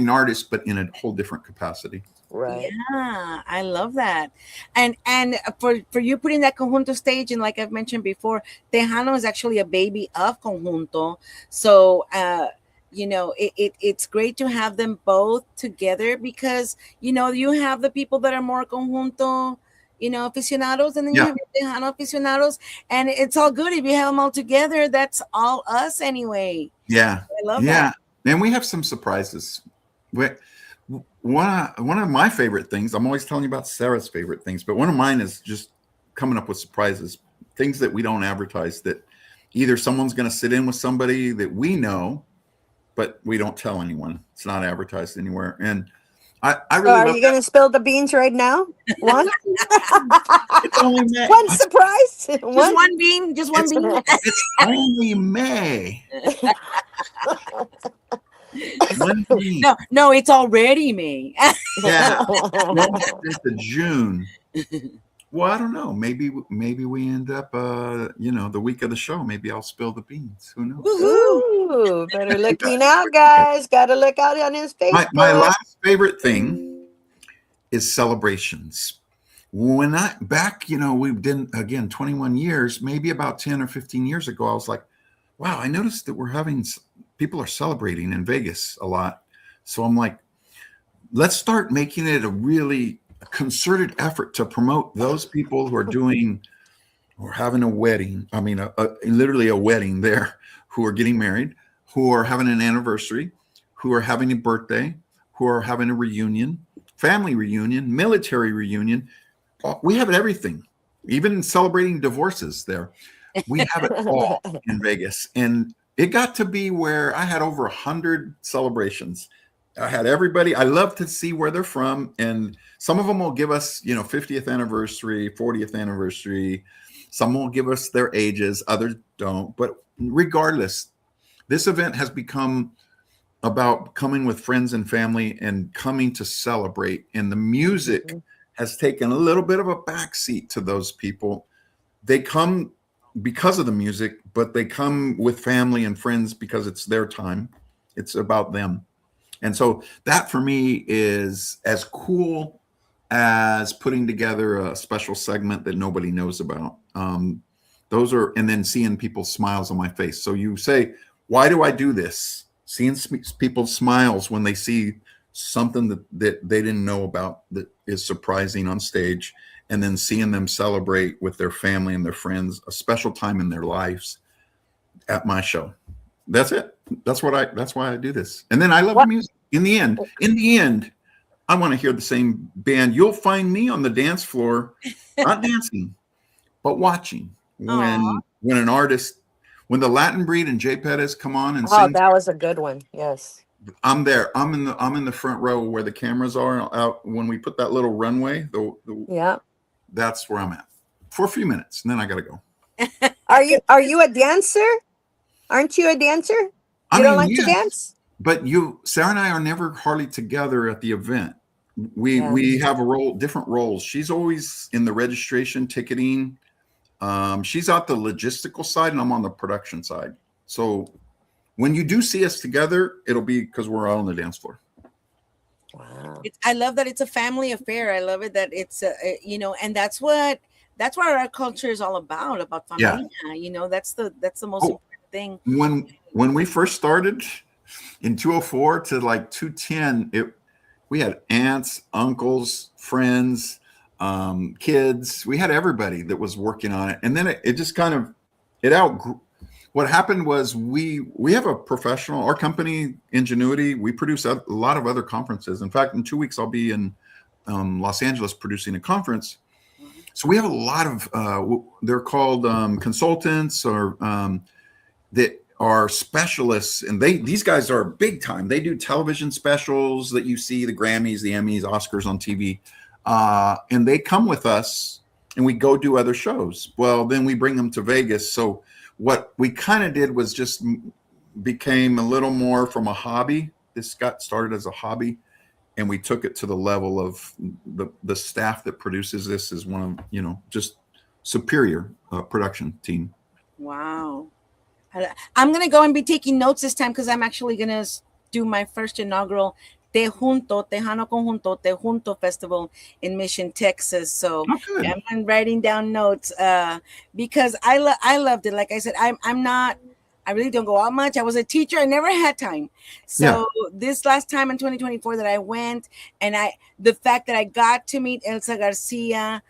artist, but in a whole different capacity. Right. Yeah, I love that. And for you putting that conjunto stage, and like I've mentioned before, Tejano is actually a baby of conjunto. So you know, it's great to have them both together because, you know, you have the people that are more conjunto, you know, aficionados, and then you have Tejano aficionados, and it's all good if you have them all together. That's all us anyway. Yeah. I love that. And we have some surprises. One of my favorite things, I'm always telling you about Sarah's favorite things, but one of mine is just coming up with surprises, things that we don't advertise, that either someone's going to sit in with somebody that we know, but we don't tell anyone. It's not advertised anywhere. And I really are you going to spill the beans right now? One? It's only May. One surprise? Just one bean. Just one bean. It's only May. One bean. No, it's already May. Yeah. It's June. Well, I don't know. Maybe we end up, you know, the week of the show. Maybe I'll spill the beans. Who knows? Ooh, better looking out, guys. Got to look out on his Facebook. My last favorite thing is celebrations. When you know, we've been, again, 21 years, maybe about 10 or 15 years ago, I was like, wow, I noticed that people are celebrating in Vegas a lot. So I'm like, let's start making it a really concerted effort to promote those people who are having a wedding. I mean, literally a wedding there, who are getting married, who are having an anniversary, who are having a birthday, who are having a reunion, family reunion, military reunion. We have everything, even celebrating divorces there. We have it all in Vegas. And it got to be where I had over 100 celebrations. I had everybody. I love to see where they're from. And some of them will give us, you know, 50th anniversary, 40th anniversary. Some will give us their ages, others don't. But regardless, this event has become about coming with friends and family and coming to celebrate. And the music has taken a little bit of a backseat to those people. They come because of the music, but they come with family and friends because it's their time. It's about them. And so that for me is as cool as putting together a special segment that nobody knows about. And then seeing people's smiles on my face. So you say, why do I do this? Seeing people's smiles when they see something that they didn't know about that is surprising on stage, and then seeing them celebrate with their family and their friends, a special time in their lives at my show. That's it. That's why I do this. And then I love music. In the end, I want to hear the same band. You'll find me on the dance floor, not dancing, but watching. When the Latin Breed and Jay Pettis come on and sing. That was a good one. Yes. I'm there. I'm in the front row where the cameras are out. When we put that little runway, that's where I'm at for a few minutes, and then I gotta go. Are you a dancer? Aren't you a dancer? You don't like to dance? But Sarah and I are never hardly together at the event. We have different roles. She's always in the registration, ticketing. She's out the logistical side, and I'm on the production side. So when you do see us together, it'll be because we're out on the dance floor. Wow. I love that it's a family affair. I love it that it's you know, and that's what our culture is all about familia. Yeah. You know, that's the most important thing. When we first started in 204 to like 210, we had aunts, uncles, friends, kids. We had everybody that was working on it, and then it just kind of outgrew. What happened was we have a our company Ingenuity. We produce a lot of other conferences. In fact, in 2 weeks I'll be in Los Angeles producing a conference. So we have a lot of, they're called consultants or that are specialists. And these guys are big time. They do television specials that you see, the Grammys, the Emmys, Oscars on TV. And they come with us and we go do other shows. Well, then we bring them to Vegas. So what we kind of did was just became a little more from a hobby. This got started as a hobby, and we took it to the level of the staff that produces this is one of, just superior production team. Wow. I'm going to go and be taking notes this time because I'm actually going to do my first inaugural Tejano Conjunto Festival in Mission, Texas. So I'm writing down notes because I loved it. Like I said, I really don't go out much. I was a teacher. I never had time. So this last time in 2024 that I went, and the fact that I got to meet Elsa Garcia,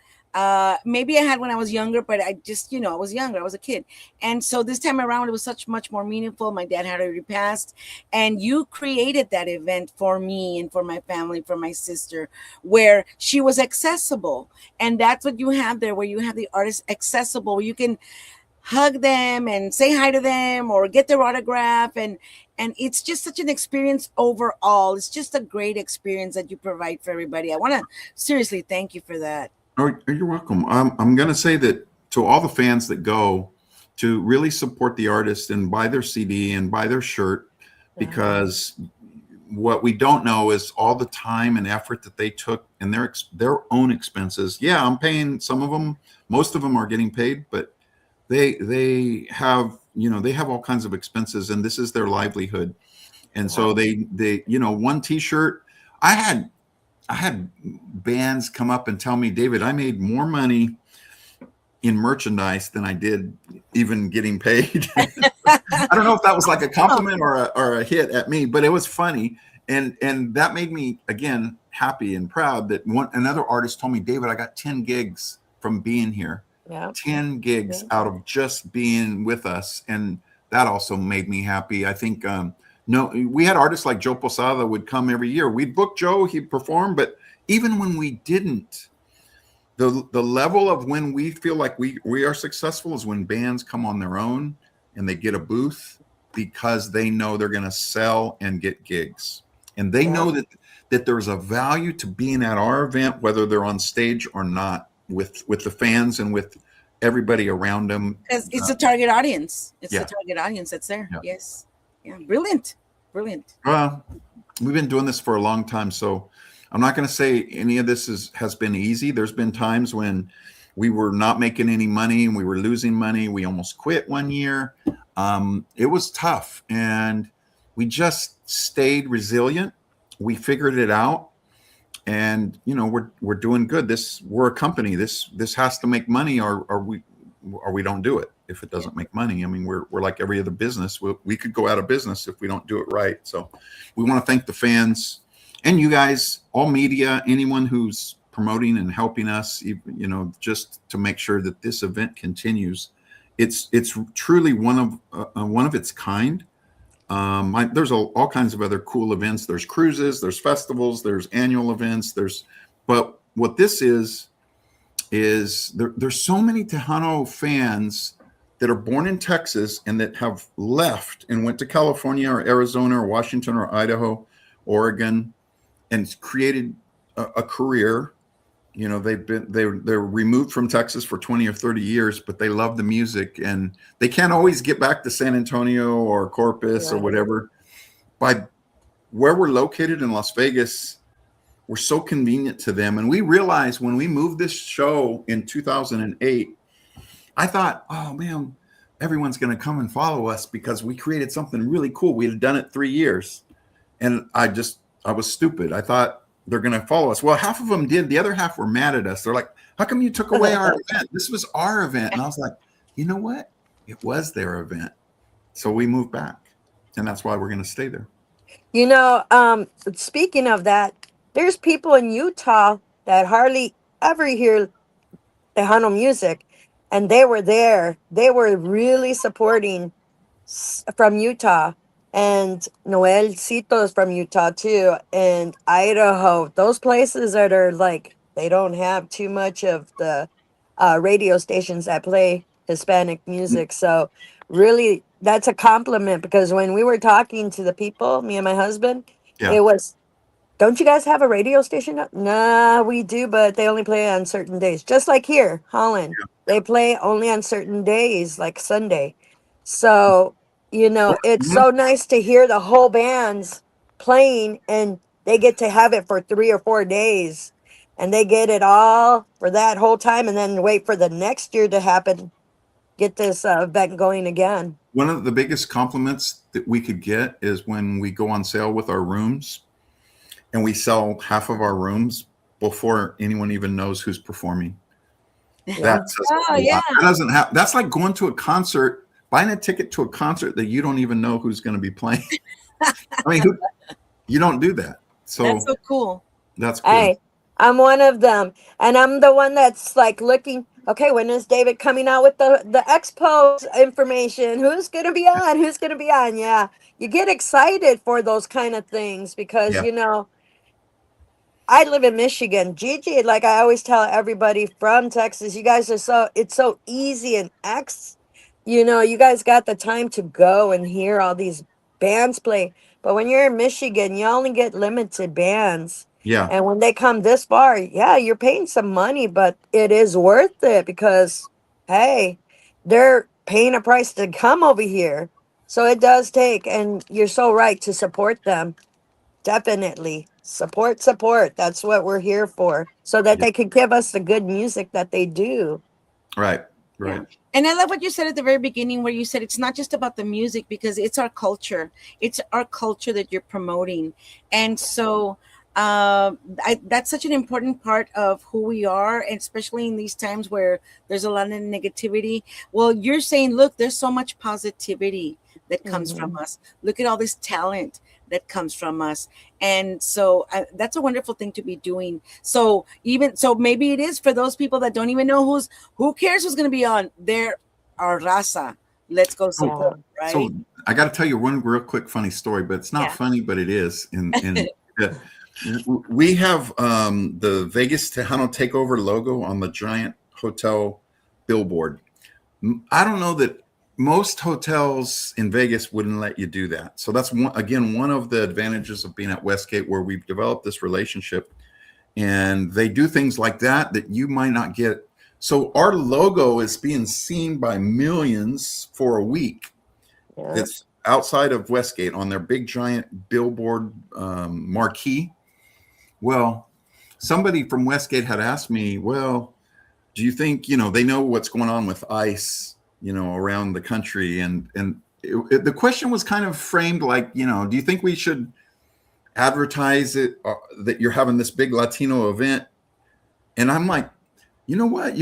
maybe I had when I was younger, but I just, I was younger. I was a kid. And so this time around, it was much more meaningful. My dad had already passed, and you created that event for me and for my family, for my sister, where she was accessible. And that's what you have there, where you have the artists accessible, where you can hug them and say hi to them or get their autograph. And it's just such an experience overall. It's just a great experience that you provide for everybody. I want to seriously thank you for that. Oh, you're welcome. I'm going to say that to all the fans that go, to really support the artist and buy their CD and buy their shirt, because what we don't know is all the time and effort that they took and their own expenses. Yeah, I'm paying some of them. Most of them are getting paid, but they have, they have all kinds of expenses, and this is their livelihood. And so they one T-shirt, I had bands come up and tell me, David, I made more money in merchandise than I did even getting paid. I don't know if that was like a compliment or a hit at me, but it was funny. And that made me, again, happy and proud that another artist told me, David, I got 10 gigs from being here. 10 gigs out of just being with us. And that also made me happy. I think, we had artists like Joe Posada would come every year. We'd book Joe, he'd perform, but even when we didn't, the level of when we feel like we are successful is when bands come on their own and they get a booth because they know they're going to sell and get gigs. And they know that there's a value to being at our event, whether they're on stage or not, with the fans and with everybody around them. Because it's a target audience. It's the target audience that's there. Yes. Yeah. Brilliant. Well, we've been doing this for a long time, so I'm not going to say any of this has been easy. There's been times when we were not making any money and we were losing money. We almost quit one year. It was tough, and we just stayed resilient. We figured it out, and we're doing good. We're a company. This has to make money, or we don't do it. If it doesn't make money, I mean, we're like every other business. We could go out of business if we don't do it right. So we want to thank the fans and you guys, all media, anyone who's promoting and helping us, just to make sure that this event continues. It's truly one of its kind. There's all kinds of other cool events. There's cruises, there's festivals, there's annual events. But what this is there's so many Tejano fans that are born in Texas and that have left and went to California or Arizona or Washington or Idaho, Oregon, and created a career. They're removed from Texas for 20 or 30 years, but they love the music, and they can't always get back to San Antonio or Corpus or whatever. By where we're located in Las Vegas, we're so convenient to them. And we realized when we moved this show in 2008, I thought, oh man, everyone's going to come and follow us because we created something really cool. We had done it 3 years. And I was stupid. I thought they're going to follow us. Well, half of them did. The other half were mad at us. They're like, how come you took away our event? This was our event. And I was like, you know what? It was their event. So we moved back. And that's why we're going to stay there. Speaking of that, there's people in Utah that hardly ever hear Tejano music. And they were there. They were really supporting from Utah. and Noelcito is from Utah too, and Idaho. Those places that are like they don't have too much of the radio stations that play Hispanic music. So really, that's a compliment because when we were talking to the people, me and my husband, Yeah. it was, don't you guys have a radio station? Nah, we do, but they only play on certain days. Just like here, Holland, they play only on certain days, like Sunday. So, it's Mhm. so nice to hear the whole bands playing and they get to have it for 3 or 4 days and they get it all for that whole time and then wait for the next year to happen, get this event going again. One of the biggest compliments that we could get is when we go on sale with our rooms and we sell half of our rooms before anyone even knows who's performing. That says a lot. That doesn't have. That's like going to a concert, buying a ticket to a concert that you don't even know who's going to be playing. I mean, you don't do that. So That's so cool. That's cool. Hey, I'm one of them, and I'm the one that's like looking. Okay, when is David coming out with the expo information? Who's gonna be on? Who's gonna be on? Yeah, you get excited for those kind of things because Yeah. I live in Michigan. Gigi, like I always tell everybody from Texas, you guys are it's so easy and you guys got the time to go and hear all these bands play. But when you're in Michigan, you only get limited bands. Yeah. And when they come this far, yeah, you're paying some money, but it is worth it because, hey, they're paying a price to come over here. So it does take, and you're so right to support them. Definitely. Support. That's what we're here for. So that Yeah. they can give us the good music that they do. Right. Right. Yeah. And I love what you said at the very beginning, where you said it's not just about the music because it's our culture. It's our culture that you're promoting. And so that's such an important part of who we are, and especially in these times where there's a lot of negativity. Well, you're saying, look, there's so much positivity that comes from us. Look at all this talent that comes from us. And so that's a wonderful thing to be doing. So maybe it is for those people that don't even know who cares who's going to be on there. Our raza, let's go support, right? So I got to tell you one real quick funny story, but it's not funny, but it is. We have the Vegas Tejano Takeover logo on the giant hotel billboard. I don't know that most hotels in Vegas wouldn't let you do that. So that's one of the advantages of being at Westgate, where we've developed this relationship, and they do things like that you might not get. So our logo is being seen by millions for a week. Yeah. It's outside of Westgate on their big giant billboard marquee. Well, somebody from Westgate had asked me, well, do you think, they know what's going on with ICE, around the country. And the question was kind of framed like, do you think we should advertise it that you're having this big Latino event? And I'm like, you know what?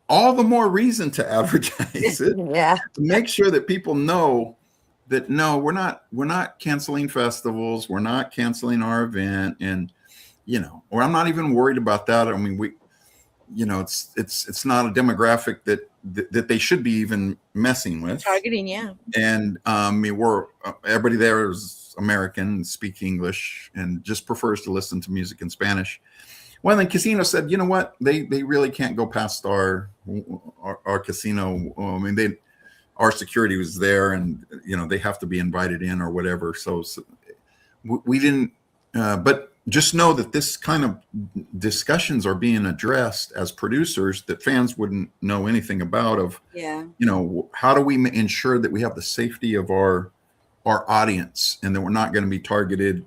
All the more reason to advertise it. Yeah. To make sure that people know that, no, we're not canceling festivals. We're not canceling our event. And, or I'm not even worried about that. I mean, it's not a demographic that they should be even messing with. Targeting, yeah. And everybody there is American, speak English, and just prefers to listen to music in Spanish. Well, then Casino said, you know what? They really can't go past our casino. I mean, our security was there, and they have to be invited in or whatever. So we didn't. But just know that this kind of discussions are being addressed as producers that fans wouldn't know anything about. How do we ensure that we have the safety of our audience and that we're not going to be targeted?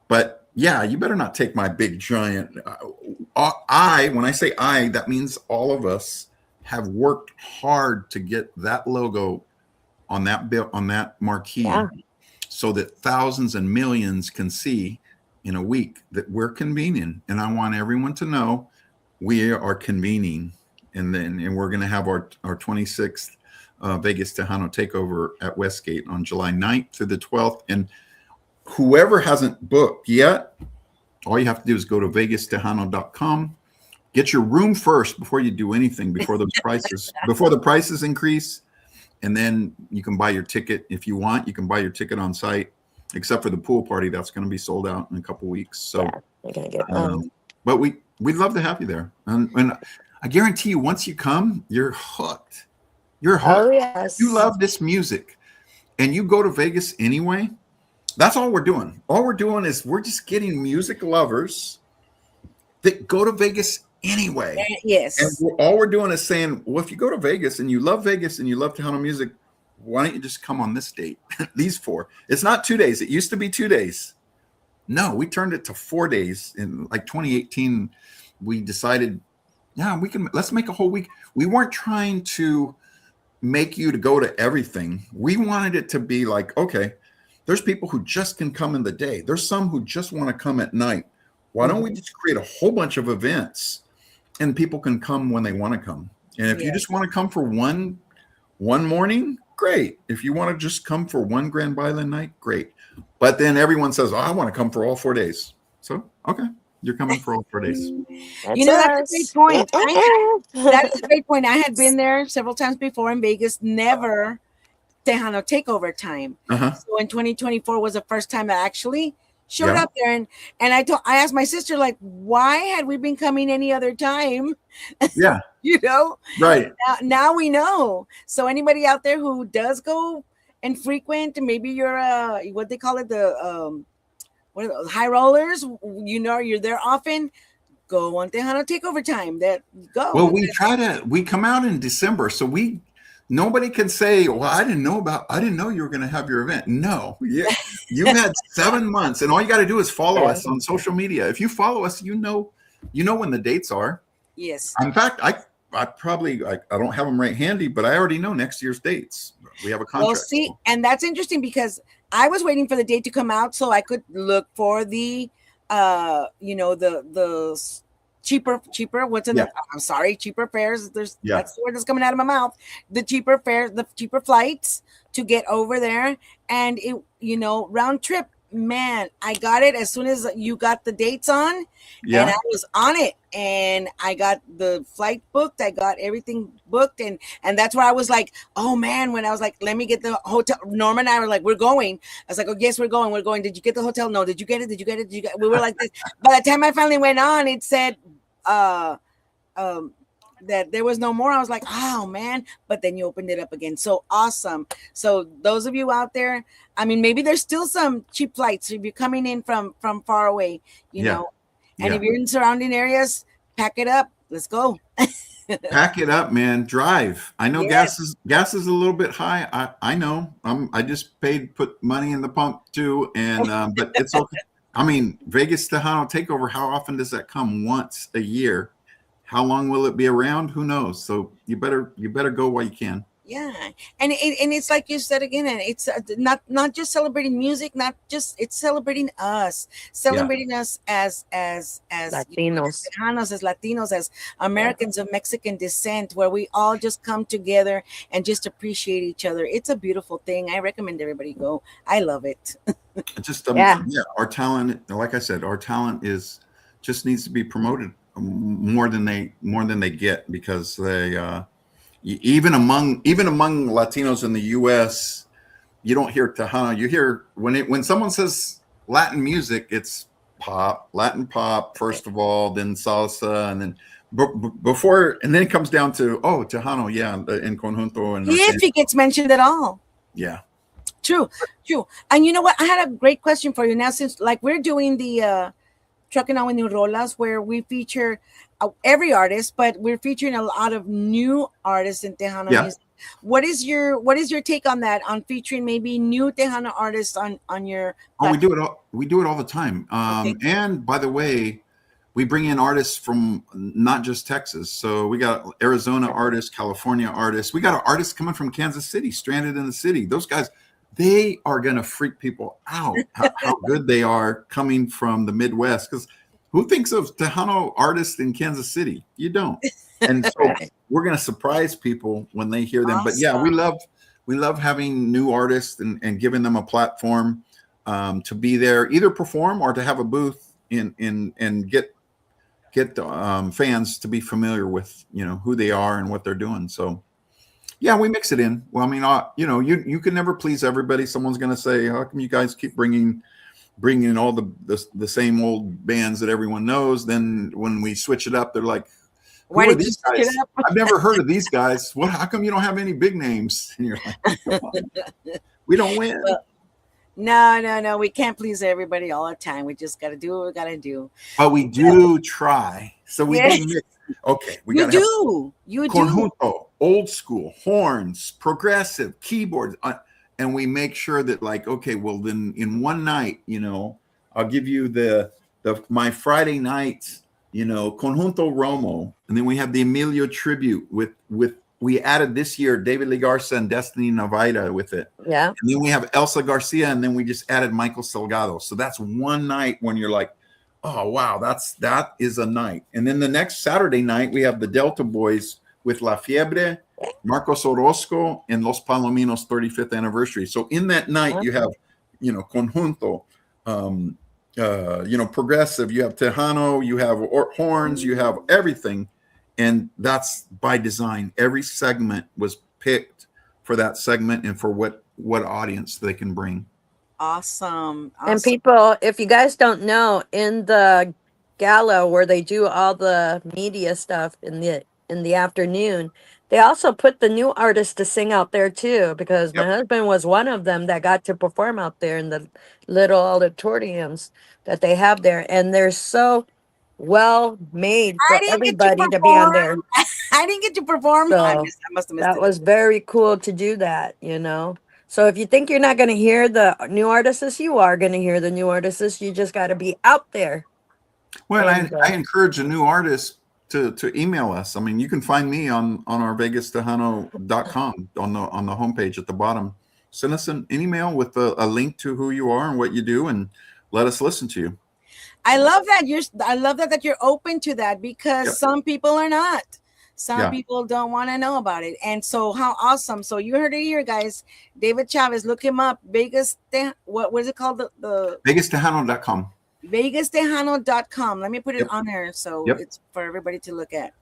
But yeah, you better not take my big giant. When I say that means all of us have worked hard to get that logo on that marquee, so that thousands and millions can see in a week that we're convening. And I want everyone to know we are convening, and we're going to have our 26th Vegas Tejano Takeover at Westgate on July 9th to the 12th. And whoever hasn't booked yet, all you have to do is go to vegastejano.com, get your room first before you do anything, before the prices increase. And then you can buy your ticket if you want. You can buy your ticket on site, except for the pool party that's going to be sold out in a couple weeks. So, You're gonna get but we'd love to have you there, and I guarantee you, once you come, you're hooked. You're hooked. Oh yes. You love this music, and you go to Vegas anyway. That's all we're doing. All we're doing is we're just getting music lovers that go to Vegas anyway. Yes. And all we're doing is saying, well, if you go to Vegas and you love Tejano music, why don't you just come on this date? These 4. It's not 2 days. It used to be 2 days. No, we turned it to 4 days. In like 2018, we decided, yeah, let's make a whole week. We weren't trying to make you to go to everything. We wanted it to be like, okay, there's people who just can come in the day. There's some who just want to come at night. Why don't we just create a whole bunch of events and people can come when they want to come? And if you just want to come for one morning, great. If you want to just come for one Grand Island night, great. But then everyone says, oh, I want to come for all 4 days. So, okay, you're coming for all 4 days. That's a great point. That is a great point. I had been there several times before in Vegas, never Tejano Takeover time. So in 2024 was the first time I actually showed up there, and I asked my sister, like, why had we been coming any other time? Yeah. You know, right. Now we know. So anybody out there who does go and frequent, maybe you're what they call it, the high rollers, you know, you're there often, go on Tejano Takeover time. Well, we come out in December, so nobody can say, well, I didn't know you were going to have your event. No, you've had 7 months, and all you got to do is follow us on social media. If you follow us, you know when the dates are. Yes. In fact, I don't have them right handy, but I already know next year's dates. We have a contract. Well, see, and that's interesting because I was waiting for the date to come out so I could look for the, the cheaper. What's in I'm sorry, cheaper fares. That's the word that's coming out of my mouth. The cheaper fares, the cheaper flights to get over there, and it, round trip. Man, I got it as soon as you got the dates on, and I was on it, and I got the flight booked. I got everything booked, and that's where I was like, oh man, when I was like, let me get the hotel. Norma and I were like, we're going. I was like, oh yes, we're going. Did you get the hotel? No. Did you get it? We were like this. By the time I finally went on, it said, that there was no more. I was like, oh man, but then you opened it up again. So awesome. So those of you out there, I mean, maybe there's still some cheap flights if you're coming in from far away, you know, and if you're in surrounding areas, pack it up. Let's go. Pack it up, man. Drive. I know gas is a little bit high. I know. I just put money in the pump too, and but it's okay. I mean, Vegas Tejano Takeover. How often does that come? Once a year. How long will it be around? Who knows? So you better go while you can. Yeah, and it's like you said again, and it's not just celebrating music, it's celebrating us, us as Latinos, as Latinos, as Americans of Mexican descent, where we all just come together and just appreciate each other. It's a beautiful thing. I recommend everybody go. I love it. Just our talent, like I said, our talent just needs to be promoted more than they get, because they even among Latinos in the U.S., you don't hear Tejano. You hear when someone says Latin music, it's Latin pop first of all, then salsa, and then before, and then it comes down to Tejano, en conjunto, and if it gets mentioned at all. Yeah, true. And you know what? I had a great question for you now, since like we're doing the Trucking On with New Rolas, where we feature every artist, but we're featuring a lot of new artists in Tejano music. What is your take on that? On featuring maybe new Tejano artists on your platform? We do it all the time. And by the way, we bring in artists from not just Texas. So we got Arizona artists, California artists. We got artists coming from Kansas City, stranded in the city. Those guys, they are going to freak people out how good they are coming from the Midwest. Because who thinks of Tejano artists in Kansas City? You don't. And so we're going to surprise people when they hear them. Awesome. But we love having new artists and giving them a platform to be there, either perform or to have a booth and get fans to be familiar with who they are and what they're doing. So Yeah, we mix it in. Well, I mean, you know, you can never please everybody. Someone's going to say, "How come you guys keep bringing in all the same old bands that everyone knows?" Then when we switch it up, they're like, Why "Who are did you these switch guys? it up? I've never heard of these guys. What? How come you don't have any big names?" And you're like, "Come on. We don't win." Well, no. We can't please everybody all the time. We just got to do what we got to do. But we do try. So we Yes. do mix. Okay, we You got to have do. You do. conjunto, old school, horns, progressive, keyboards, and we make sure that, like, okay, well then in one night, you know, I'll give you the my Friday nights, you know, conjunto Romo, and then we have the Emilio tribute with we added this year David Lee Garza and Destiny Navaira with it. Yeah. And then we have Elsa Garcia, and then we just added Michael Salgado. So that's one night when you're like, oh wow, that is a night. And then the next Saturday night we have the Delta Boys with La Fiebre, Marcos Orozco, and Los Palominos 35th anniversary. So in that night you have, you know, conjunto, you know, progressive, you have Tejano, you have horns, you have everything. And that's by design. Every segment was picked for that segment and for what audience they can bring. Awesome. And people, if you guys don't know, in the gala where they do all the media stuff in the afternoon, they also put the new artists to sing out there too, because my husband was one of them that got to perform out there in the little auditoriums that they have there, and they're so well made for everybody to be on there. I didn't get to perform. So I must have missed that it. was very cool to do that, you know. So if you think you're not going to hear the new artists, you are going to hear the new artists. You just got to be out there. Well, And, I encourage a new artist to email us. I mean, you can find me on our VegasTejano.com on the homepage at the bottom. Send us an email with a link to who you are and what you do, and let us listen to you. I love that you're open to that, because some people are not. Some people don't want to know about it. And so how awesome. So you heard it here, guys. David Chavez, look him up. What is it called? The VegasTejano.com. VegasTejano.com. Let me put it on there so it's for everybody to look at.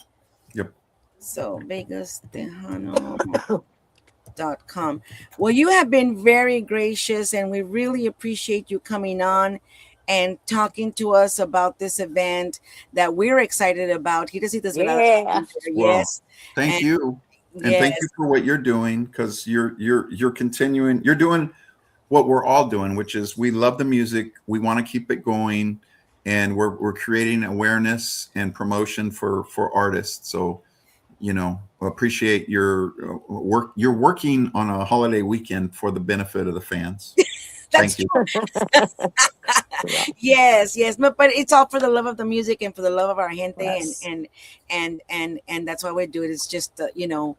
Yep. So VegasTejano.com. Well, you have been very gracious, and we really appreciate you coming on and talking to us about this event that we're excited about. Giras y Desveladas. Yes. Thank you. And thank you for what you're doing, because you're continuing, you're doing what we're all doing, which is we love the music, we want to keep it going, and we're creating awareness and promotion for artists. So, you know, appreciate your work. You're working on a holiday weekend for the benefit of the fans. Thank you. Yes, but it's all for the love of the music and for the love of our gente, and that's why we do it. It's just you know,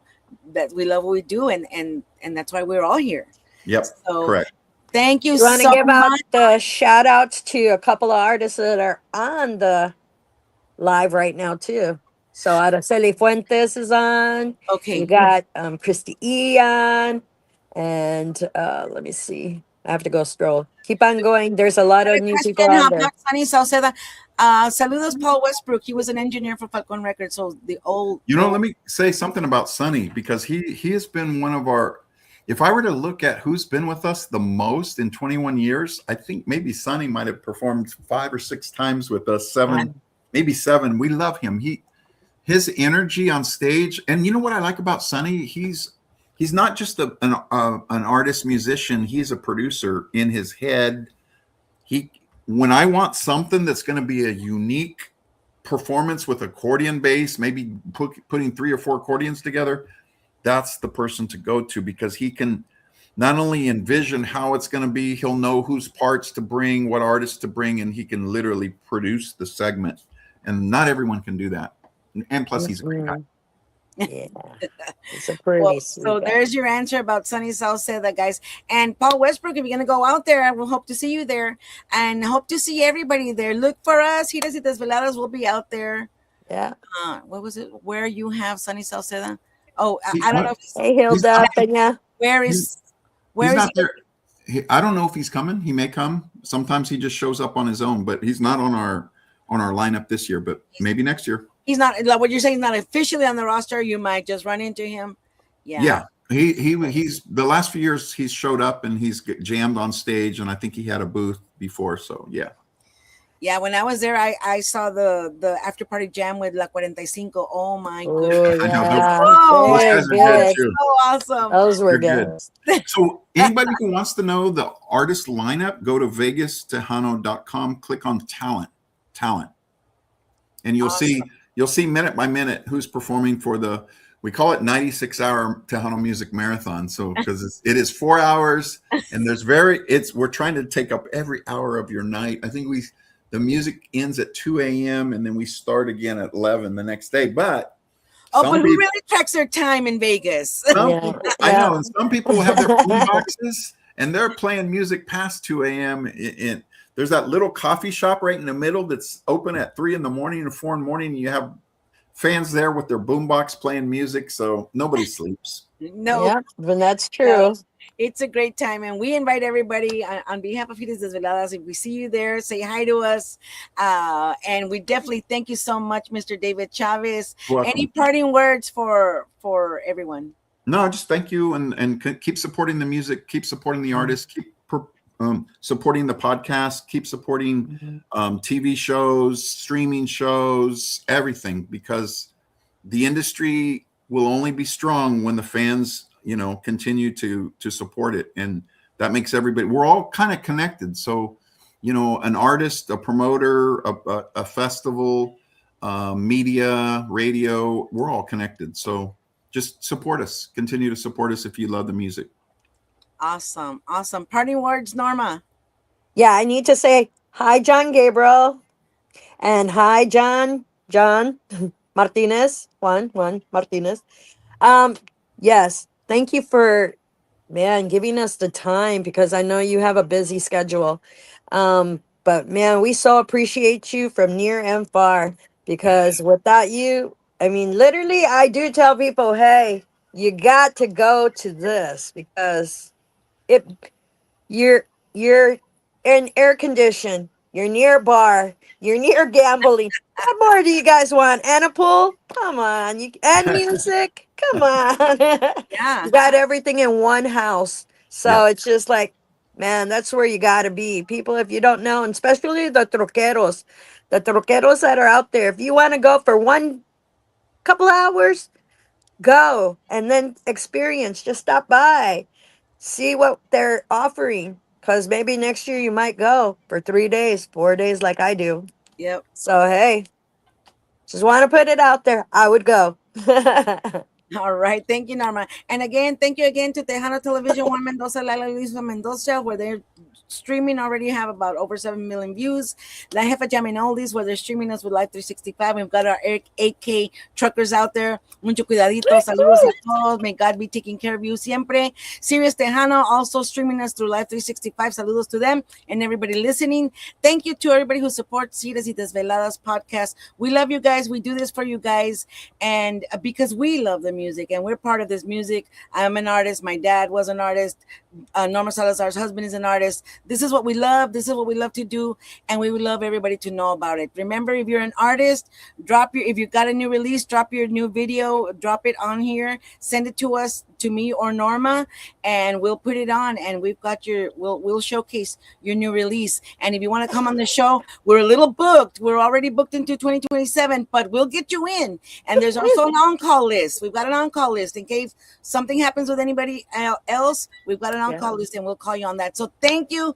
that we love what we do, and that's why we're all here. Yep. So, correct. Thank you. You want to so give out much. the shout outs to a couple of artists that are on the live right now too. So Araceli Fuentes is on. Okay. You got Christy Ian, and let me see. I have to go scroll. Keep on going. There's a lot of new people on there. Sunny Sauceda. Saludos, Paul Westbrook. He was an engineer for Falcon Records. So the old. You know, let me say something about Sonny, because he has been one of our. If I were to look at who's been with us the most in 21 years, I think maybe Sonny might have performed 5 or 6 times with us. 7, maybe 7. We love him. His energy on stage, and you know what I like about Sonny? He's not just an artist musician. He's a producer in his head. When I want something that's going to be a unique performance with accordion bass, maybe putting 3 or 4 accordions together, that's the person to go to, because he can not only envision how it's going to be, he'll know whose parts to bring, what artists to bring, and he can literally produce the segment. And not everyone can do that. And plus, he's a great guy. Yeah, it's a pretty so there's your answer about Sunny Sauceda, guys. And Paul Westbrook, if you're gonna go out there, I will hope to see you there, and hope to see everybody there. Look for us. Giras y Desveladas will be out there. Yeah. What was it? Where you have Sunny Sauceda? Oh, I don't know. Hey, Hilda Peña. Where is not there? I don't know if he's coming. He may come. Sometimes he just shows up on his own, but he's not on our lineup this year. But maybe next year. He's not, like what you're saying, not officially on the roster. You might just run into him Yeah. He's the last few years he's showed up and he's jammed on stage, and I think he had a booth before. So yeah. Yeah, when I was there, I saw the after party jam with La 45. Oh my Oh, goodness. I know yeah. Oh, those Good, guys are good good. too. so awesome. Those were They're good. good. So anybody who wants to know the artist lineup, go to VegasTejano.com, click on talent, and you'll see minute by minute who's performing for we call it 96-hour Tejano Music Marathon. So because it is 4 hours, and we're trying to take up every hour of your night. I think the music ends at 2 a.m. and then we start again at 11 the next day. But but who really tracks their time in Vegas? I know, and some people have their boom boxes and they're playing music past 2 a.m. There's that little coffee shop right in the middle that's open at 3 in the morning and 4 in the morning. And you have fans there with their boombox playing music, so nobody sleeps. No, yeah, but that's true. No. It's a great time, and we invite everybody on behalf of Giras y Desveladas. If we see you there, say hi to us, and we definitely thank you so much, Mr. David Chavez. Welcome. Any parting words for everyone? No, just thank you, and keep supporting the music, keep supporting the artists, keep supporting the podcast, keep supporting TV shows, streaming shows, everything, because the industry will only be strong when the fans, continue to support it. And that makes everybody, we're all kind of connected. So, an artist, a promoter, a festival, media, radio, we're all connected. So just support us, continue to support us if you love the music. Awesome. Parting words, Norma. Yeah, I need to say hi, John Gabriel, and hi, John Martinez, Juan Martinez. Yes, thank you for, giving us the time, because I know you have a busy schedule. But man, we so appreciate you from near and far, because without you, literally, I do tell people, hey, you got to go to this, because you're in air condition, you're near bar, you're near gambling. What more do you guys want? And a pool? Come on. And music? Come on. Yeah. You got everything in one house. So it's just like, man, that's where you got to be. People, if you don't know, and especially the troqueros that are out there, if you want to go for couple hours, go, and then experience, just stop by, see what they're offering, because maybe next year you might go for 3 days, 4 days like I do. Yep. So hey, just want to put it out there, I would go. All right. Thank you, Norma. And again, thank you again to Tejano Television, Juan Mendoza, Lala Luisa Mendoza, where they're streaming already have about over 7 million views. La Jefa Jamming Oldies, where they're streaming us with Live 365. We've got our 8K truckers out there. Mucho cuidadito. Saludos a todos. May God be taking care of you siempre. Sirius Tejano also streaming us through Live 365. Saludos to them and everybody listening. Thank you to everybody who supports Giras y Desveladas podcast. We love you guys. We do this for you guys, and because we love the music and we're part of this music. I'm an artist. My dad was an artist. Norma Salazar's husband is an artist. This is what we love. This is what we love to do, and we would love everybody to know about it. Remember, if you're an artist, if you got a new release, drop your new video, drop it on here, send it to us, to me or Norma, and we'll put it on, and we'll showcase your new release. And if you want to come on the show, we're a little booked. We're already booked into 2027, but we'll get you in. And there's also an on-call list. We've got an on-call list in case something happens with anybody else. We've got an on-call list, and we'll call you on that. So thank you,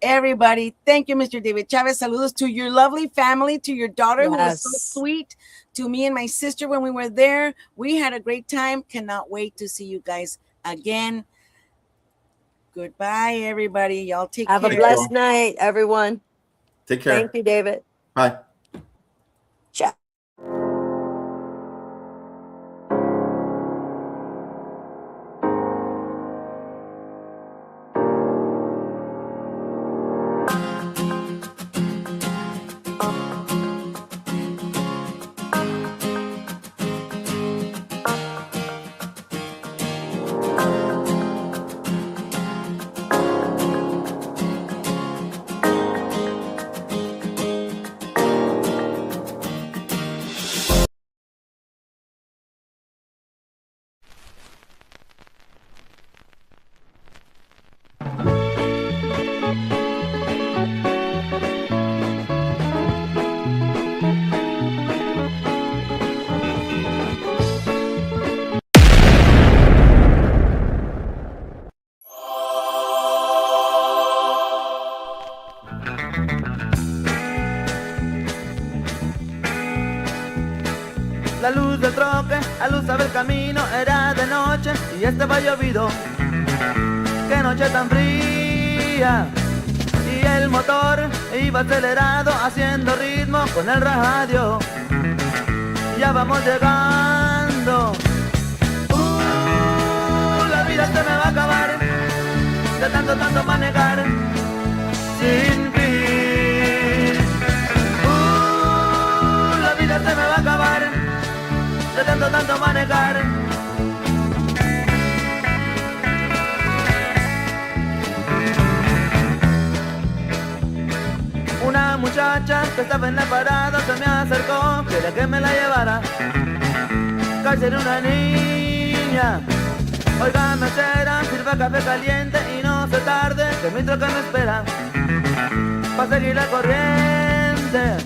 everybody. Thank you, Mr. David Chavez. Saludos to your lovely family, to your daughter, who was so sweet, to me and my sister when we were there. We had a great time. Cannot wait to see you guys again. Goodbye, everybody. Y'all take care. Have a blessed night, everyone. Take care. Thank you, David. Bye. Ciao. el camino, era de noche y estaba llovido. Qué noche tan fría. Y el motor iba acelerado, haciendo ritmo con el radio. Ya vamos llegando. La vida se me va a acabar de tanto manejar sin fin. La vida se me va a acabar de tanto manejar. Una muchacha que estaba en la parada se me acercó, quería que me la llevara. Casi era una niña. Oiga, mesera, sirva café caliente y no se tarde, que mi troca me espera pa' seguir la corriente.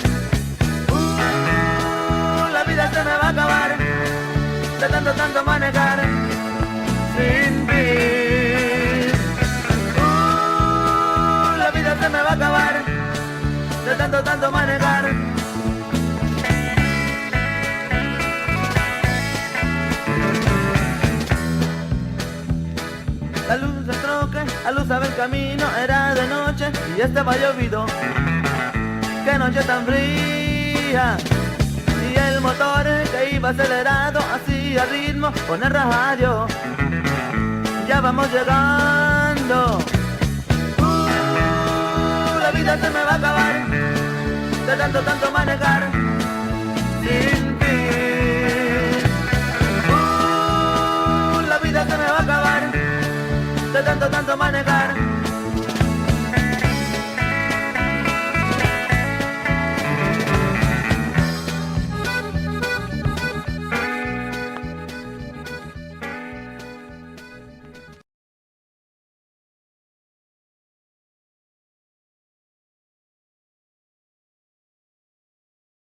La vida se me va a acabar de tanto manejar sin fin. La vida se me va a acabar de tanto manejar. La luz del troque aluzaba el camino, era de noche y estaba llovido. Qué noche tan fría. Y el motor que iba acelerado hacía ritmo con el radio. Ya vamos llegando. La vida se me va a acabar de tanto manejar